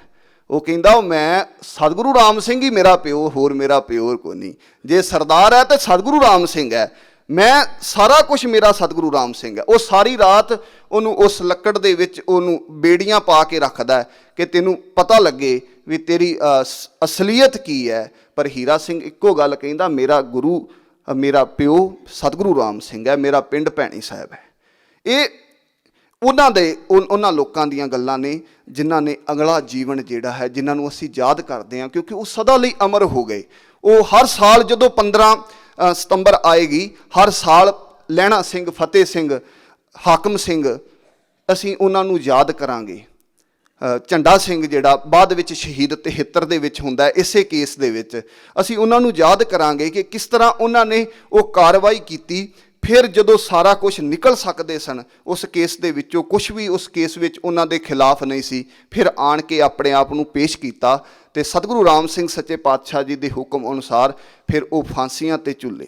ਉਹ ਕਹਿੰਦਾ, ਉਹ ਮੈਂ ਸਤਿਗੁਰੂ ਰਾਮ ਸਿੰਘ ਹੀ ਮੇਰਾ ਪਿਓ, ਹੋਰ ਮੇਰਾ ਪਿਓ ਕੋਈ ਨਹੀਂ। ਜੇ ਸਰਦਾਰ ਹੈ ਤਾਂ ਸਤਿਗੁਰੂ ਰਾਮ ਸਿੰਘ ਹੈ, ਮੈਂ ਸਾਰਾ ਕੁਝ ਮੇਰਾ ਸਤਿਗੁਰੂ ਰਾਮ ਸਿੰਘ ਹੈ। ਉਹ ਸਾਰੀ ਰਾਤ ਉਹਨੂੰ ਉਸ ਲੱਕੜ ਦੇ ਵਿੱਚ ਉਹਨੂੰ ਬੇੜੀਆਂ ਪਾ ਕੇ ਰੱਖਦਾ ਕਿ ਤੈਨੂੰ ਪਤਾ ਲੱਗੇ ਵੀ ਤੇਰੀ ਅਸਲੀਅਤ ਕੀ ਹੈ। ਪਰ ਹੀਰਾ ਸਿੰਘ ਇੱਕੋ ਗੱਲ ਕਹਿੰਦਾ, ਮੇਰਾ ਗੁਰੂ, ਮੇਰਾ ਪਿਓ ਸਤਿਗੁਰੂ ਰਾਮ ਸਿੰਘ ਹੈ, ਮੇਰਾ ਪਿੰਡ ਭੈਣੀ ਸਾਹਿਬ ਹੈ। ਇਹ ਉਹਨਾਂ ਲੋਕਾਂ ਦੀਆਂ ਗੱਲਾਂ ਨੇ ਜਿਨ੍ਹਾਂ ਨੇ ਅਗਲਾ ਜੀਵਨ ਜਿਹੜਾ ਹੈ, ਜਿਨ੍ਹਾਂ ਨੂੰ ਅਸੀਂ ਯਾਦ ਕਰਦੇ ਹਾਂ, ਕਿਉਂਕਿ ਉਹ ਸਦਾ ਲਈ ਅਮਰ ਹੋ ਗਏ। ਉਹ ਹਰ ਸਾਲ ਜਦੋਂ 15 ਸਤੰਬਰ ਆਏਗੀ, ਹਰ ਸਾਲ ਲਹਿਣਾ ਸਿੰਘ, ਫਤਿਹ ਸਿੰਘ, ਹਾਕਮ ਸਿੰਘ, ਅਸੀਂ ਉਹਨਾਂ ਨੂੰ ਯਾਦ ਕਰਾਂਗੇ। ਝੰਡਾ ਸਿੰਘ ਜਿਹੜਾ ਬਾਅਦ ਵਿੱਚ ਸ਼ਹੀਦ 73 ਦੇ ਵਿੱਚ ਹੁੰਦਾ, ਇਸੇ ਕੇਸ ਦੇ ਵਿੱਚ ਅਸੀਂ ਉਹਨਾਂ ਨੂੰ ਯਾਦ ਕਰਾਂਗੇ ਕਿ ਕਿਸ ਤਰ੍ਹਾਂ ਉਹਨਾਂ ਨੇ ਉਹ ਕਾਰਵਾਈ ਕੀਤੀ। ਫਿਰ ਜਦੋਂ ਸਾਰਾ ਕੁਝ ਨਿਕਲ ਸਕਦੇ ਸਨ ਉਸ ਕੇਸ ਦੇ ਵਿੱਚੋਂ, ਕੁਝ ਵੀ ਉਸ ਕੇਸ ਵਿੱਚ ਉਹਨਾਂ ਦੇ ਖਿਲਾਫ ਨਹੀਂ ਸੀ, ਫਿਰ ਆਣ ਕੇ ਆਪਣੇ ਆਪ ਨੂੰ ਪੇਸ਼ ਕੀਤਾ ਤੇ ਸਤਿਗੁਰੂ ਰਾਮ ਸਿੰਘ ਸੱਚੇ ਪਾਤਸ਼ਾਹ ਜੀ ਦੇ ਹੁਕਮ ਅਨੁਸਾਰ ਫਿਰ ਉਹ ਫਾਂਸੀਆਂ ਤੇ ਝੁੱਲੇ।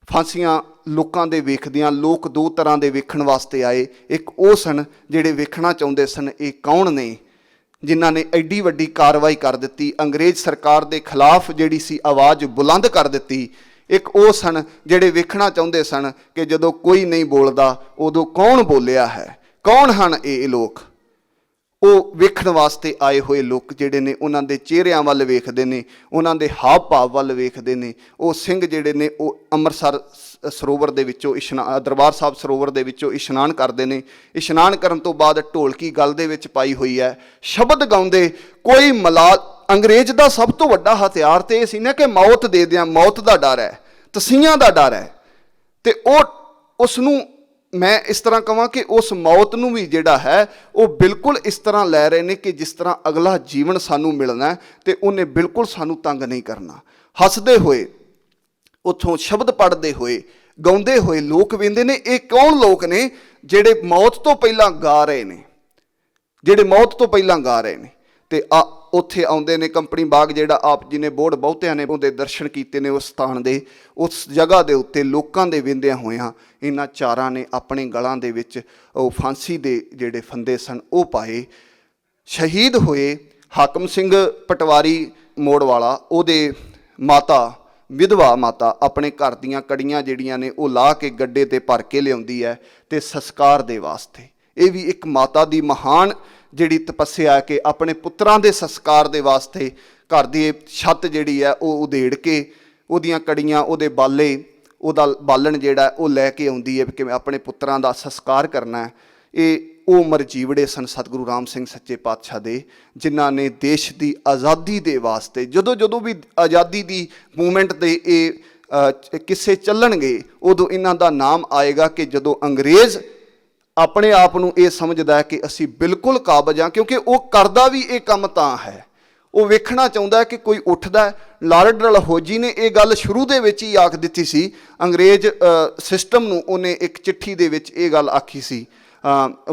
ਫਾਂਸੀਆਂ ਲੋਕਾਂ ਦੇ ਵੇਖਦਿਆਂ, ਲੋਕ ਦੋ ਤਰ੍ਹਾਂ ਦੇ ਵੇਖਣ ਵਾਸਤੇ ਆਏ। ਇੱਕ ਉਹ ਸਨ ਜਿਹੜੇ ਵੇਖਣਾ ਚਾਹੁੰਦੇ ਸਨ ਇਹ ਕੌਣ ਨੇ ਜਿਨ੍ਹਾਂ ਨੇ ਐਡੀ ਵੱਡੀ ਕਾਰਵਾਈ ਕਰ ਦਿੱਤੀ, ਅੰਗਰੇਜ਼ ਸਰਕਾਰ ਦੇ ਖਿਲਾਫ ਜਿਹੜੀ ਸੀ ਆਵਾਜ਼ ਬੁਲੰਦ ਕਰ ਦਿੱਤੀ। ਇੱਕ ਉਹ ਸਨ ਜਿਹੜੇ ਵੇਖਣਾ ਚਾਹੁੰਦੇ ਸਨ ਕਿ ਜਦੋਂ ਕੋਈ ਨਹੀਂ ਬੋਲਦਾ ਉਦੋਂ ਕੌਣ ਬੋਲਿਆ ਹੈ, ਕੌਣ ਹਨ ਇਹ ਲੋਕ। ਉਹ ਵੇਖਣ ਵਾਸਤੇ ਆਏ ਹੋਏ ਲੋਕ ਜਿਹੜੇ ਨੇ ਉਹਨਾਂ ਦੇ ਚਿਹਰਿਆਂ ਵੱਲ ਵੇਖਦੇ ਨੇ, ਉਹਨਾਂ ਦੇ ਹਾਵ ਭਾਵ ਵੱਲ ਵੇਖਦੇ ਨੇ। ਉਹ ਸਿੰਘ ਜਿਹੜੇ ਨੇ ਉਹ ਅੰਮ੍ਰਿਤਸਰ ਸਰੋਵਰ ਦੇ ਵਿੱਚੋਂ ਦਰਬਾਰ ਸਾਹਿਬ ਸਰੋਵਰ ਦੇ ਵਿੱਚੋਂ ਇਸ਼ਨਾਨ ਕਰਦੇ ਨੇ। ਇਸ਼ਨਾਨ ਕਰਨ ਤੋਂ ਬਾਅਦ ਢੋਲਕੀ ਗਲ ਦੇ ਵਿੱਚ ਪਾਈ ਹੋਈ ਹੈ, ਸ਼ਬਦ ਗਾਉਂਦੇ। ਕੋਈ ਅੰਗਰੇਜ਼ ਦਾ ਸਭ ਤੋਂ ਵੱਡਾ ਹਥਿਆਰ ਤੇ ਇਹ ਸੀ ਨਾ ਕਿ ਮੌਤ ਦੇ ਦਿਆਂ, ਮੌਤ ਦਾ ਡਰ ਹੈ, ਤਸੀਹਾਂ ਦਾ ਡਰ ਹੈ। ਤੇ ਉਸ ਨੂੰ ਮੈਂ ਇਸ ਤਰ੍ਹਾਂ ਕਹਾਂ ਕਿ ਉਸ ਮੌਤ ਨੂੰ ਵੀ ਜਿਹੜਾ ਹੈ ਉਹ ਬਿਲਕੁਲ ਇਸ ਤਰ੍ਹਾਂ ਲੈ ਰਹੇ ਨੇ ਕਿ ਜਿਸ ਤਰ੍ਹਾਂ ਅਗਲਾ ਜੀਵਨ ਸਾਨੂੰ ਮਿਲਣਾ ਤੇ ਉਹਨੇ ਬਿਲਕੁਲ ਸਾਨੂੰ ਤੰਗ ਨਹੀਂ ਕਰਨਾ। ਹੱਸਦੇ ਹੋਏ, ਉੱਥੋਂ ਸ਼ਬਦ ਪੜ੍ਹਦੇ ਹੋਏ, ਗਾਉਂਦੇ ਹੋਏ ਲੋਕ ਵੇਂਦੇ ਨੇ ਇਹ ਕੌਣ ਲੋਕ ਨੇ ਜਿਹੜੇ ਮੌਤ ਤੋਂ ਪਹਿਲਾਂ ਗਾ ਰਹੇ ਨੇ, ਜਿਹੜੇ ਮੌਤ ਤੋਂ ਪਹਿਲਾਂ ਗਾ ਰਹੇ ਨੇ। ਤੇ ਉੱਥੇ ਆਉਂਦੇ ਨੇ ਕੰਪਨੀ ਬਾਗ, ਜਿਹੜਾ ਆਪ ਜੀ ਨੇ ਬੋਰਡ ਬਹੁਤਿਆਂ ਨੇ ਉਹਦੇ ਦਰਸ਼ਨ ਕੀਤੇ ਨੇ ਉਸ ਸਥਾਨ ਦੇ। ਉਸ ਜਗ੍ਹਾ ਦੇ ਉੱਤੇ ਲੋਕਾਂ ਦੇ ਵਿੰਦਿਆਂ ਹੋਇਆਂ ਇਹਨਾਂ ਚਾਰਾਂ ਨੇ ਆਪਣੇ ਗਲਾਂ ਦੇ ਵਿੱਚ ਉਹ ਫਾਂਸੀ ਦੇ ਜਿਹੜੇ ਫੰਦੇ ਸਨ ਉਹ ਪਾਏ। ਸ਼ਹੀਦ ਹੋਏ ਹਾਕਮ ਸਿੰਘ ਪਟਵਾਰੀ ਮੋੜ ਵਾਲਾ, ਉਹਦੇ ਮਾਤਾ, ਵਿਧਵਾ ਮਾਤਾ ਆਪਣੇ ਘਰ ਦੀਆਂ ਕੜੀਆਂ ਜਿਹੜੀਆਂ ਨੇ ਉਹ ਲਾ ਕੇ ਗੱਡੇ ਤੇ ਭਰ ਕੇ ਲਿਆਉਂਦੀ ਹੈ ਤੇ ਸੰਸਕਾਰ ਦੇ ਵਾਸਤੇ। ਇਹ ਵੀ ਇੱਕ ਮਾਤਾ ਦੀ ਮਹਾਨ ਜਿਹੜੀ ਤਪੱਸਿਆ ਕਿ ਆਪਣੇ ਪੁੱਤਰਾਂ ਦੇ ਸੰਸਕਾਰ ਦੇ ਵਾਸਤੇ ਘਰ ਦੀ ਛੱਤ ਜਿਹੜੀ ਹੈ ਉਹ ਉਧੇੜ ਕੇ ਉਹਦੀਆਂ ਕੜੀਆਂ, ਉਹਦੇ ਬਾਲੇ, ਉਹਦਾ ਬਾਲਣ ਜਿਹੜਾ ਉਹ ਲੈ ਕੇ ਆਉਂਦੀ ਹੈ ਕਿ ਆਪਣੇ ਪੁੱਤਰਾਂ ਦਾ ਸੰਸਕਾਰ ਕਰਨਾ ਹੈ। ਇਹ ਉਹ ਉਮਰ ਜੀਵੜੇ ਸਨ ਸਤਿਗੁਰੂ ਰਾਮ ਸਿੰਘ ਸੱਚੇ ਪਾਤਸ਼ਾਹ ਦੇ, ਜਿਨ੍ਹਾਂ ਨੇ ਦੇਸ਼ ਦੀ ਆਜ਼ਾਦੀ ਦੇ ਵਾਸਤੇ, ਜਦੋਂ ਵੀ ਆਜ਼ਾਦੀ ਦੀ ਮੂਵਮੈਂਟ ਦੇ ਇਹ ਕਿੱਸੇ ਚੱਲਣਗੇ ਉਦੋਂ ਇਹਨਾਂ ਦਾ ਨਾਮ ਆਏਗਾ ਕਿ ਜਦੋਂ ਅੰਗਰੇਜ਼ ਆਪਣੇ ਆਪ ਨੂੰ ਇਹ ਸਮਝਦਾ ਹੈ ਕਿ ਅਸੀਂ ਬਿਲਕੁਲ ਕਾਬਜ਼ ਹਾਂ। ਕਿਉਂਕਿ ਉਹ ਕਰਦਾ ਵੀ ਇਹ ਕੰਮ ਤਾਂ ਹੈ, ਉਹ ਵੇਖਣਾ ਚਾਹੁੰਦਾ ਹੈ ਕਿ ਕੋਈ ਉੱਠਦਾ। ਲਾਰਡ ਡਲਹੌਜੀ ਨੇ ਇਹ ਗੱਲ ਸ਼ੁਰੂ ਦੇ ਵਿੱਚ ਹੀ ਆਖ ਦਿੱਤੀ ਸੀ ਅੰਗਰੇਜ਼ ਸਿਸਟਮ ਨੂੰ। ਉਹਨੇ ਇੱਕ ਚਿੱਠੀ ਦੇ ਵਿੱਚ ਇਹ ਗੱਲ ਆਖੀ ਸੀ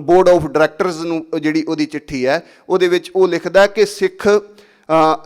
ਬੋਰਡ ਆਫ ਡਾਇਰੈਕਟਰਸ ਨੂੰ, ਜਿਹੜੀ ਉਹਦੀ ਚਿੱਠੀ ਹੈ ਉਹਦੇ ਵਿੱਚ ਉਹ ਲਿਖਦਾ ਕਿ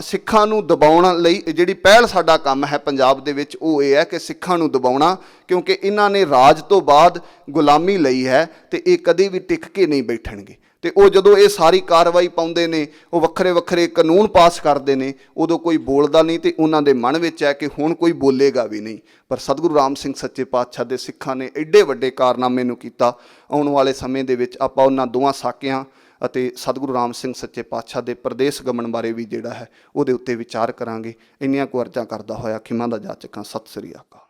ਸਿੱਖਾਂ ਨੂੰ ਦਬਾਉਣ ਲਈ ਜਿਹੜੀ ਪਹਿਲ ਸਾਡਾ ਕੰਮ ਹੈ ਪੰਜਾਬ ਦੇ ਵਿੱਚ ਉਹ ਇਹ ਹੈ ਕਿ ਸਿੱਖਾਂ ਨੂੰ ਦਬਾਉਣਾ, ਕਿਉਂਕਿ ਇਹਨਾਂ ਨੇ ਰਾਜ ਤੋਂ ਬਾਅਦ ਗੁਲਾਮੀ ਲਈ ਹੈ ਤੇ ਇਹ ਕਦੇ ਵੀ ਟਿਕ ਕੇ ਨਹੀਂ ਬੈਠਣਗੇ। ਤੇ ਉਹ ਜਦੋਂ ਇਹ ਸਾਰੀ ਕਾਰਵਾਈ ਪਾਉਂਦੇ ਨੇ, ਉਹ ਵੱਖਰੇ ਵੱਖਰੇ ਕਾਨੂੰਨ ਪਾਸ ਕਰਦੇ ਨੇ, ਉਦੋਂ ਕੋਈ ਬੋਲਦਾ ਨਹੀਂ ਤੇ ਉਹਨਾਂ ਦੇ ਮਨ ਵਿੱਚ ਹੈ ਕਿ ਹੁਣ ਕੋਈ ਬੋਲੇਗਾ ਵੀ ਨਹੀਂ। ਪਰ ਸਤਿਗੁਰੂ ਰਾਮ ਸਿੰਘ ਸੱਚੇ ਪਾਤਸ਼ਾਹ ਦੇ ਸਿੱਖਾਂ ਨੇ ਐਡੇ ਵੱਡੇ ਕਾਰਨਾਮੇ ਨੂੰ ਕੀਤਾ। ਆਉਣ ਵਾਲੇ ਸਮੇਂ ਦੇ ਵਿੱਚ ਆਪਾਂ ਉਹਨਾਂ ਦੋਵਾਂ ਸਾਕਿਆਂ ਅਤੇ ਸਤਿਗੁਰੂ ਰਾਮ ਸਿੰਘ ਸੱਚੇ ਪਾਤਸ਼ਾਹ ਦੇ ਪ੍ਰਦੇਸ਼ ਗਮਨ ਬਾਰੇ ਵੀ ਜਿਹੜਾ ਹੈ ਉਹਦੇ ਉੱਤੇ ਵਿਚਾਰ ਕਰਾਂਗੇ। ਇੰਨੀਆਂ ਕੁ ਅਰਜ਼ਾਂ ਕਰਦਾ ਹੋਇਆ ਖਿਮਾ ਦਾ ਜਾਚਕਾਂ। ਸਤਿ ਸ੍ਰੀ ਅਕਾਲ।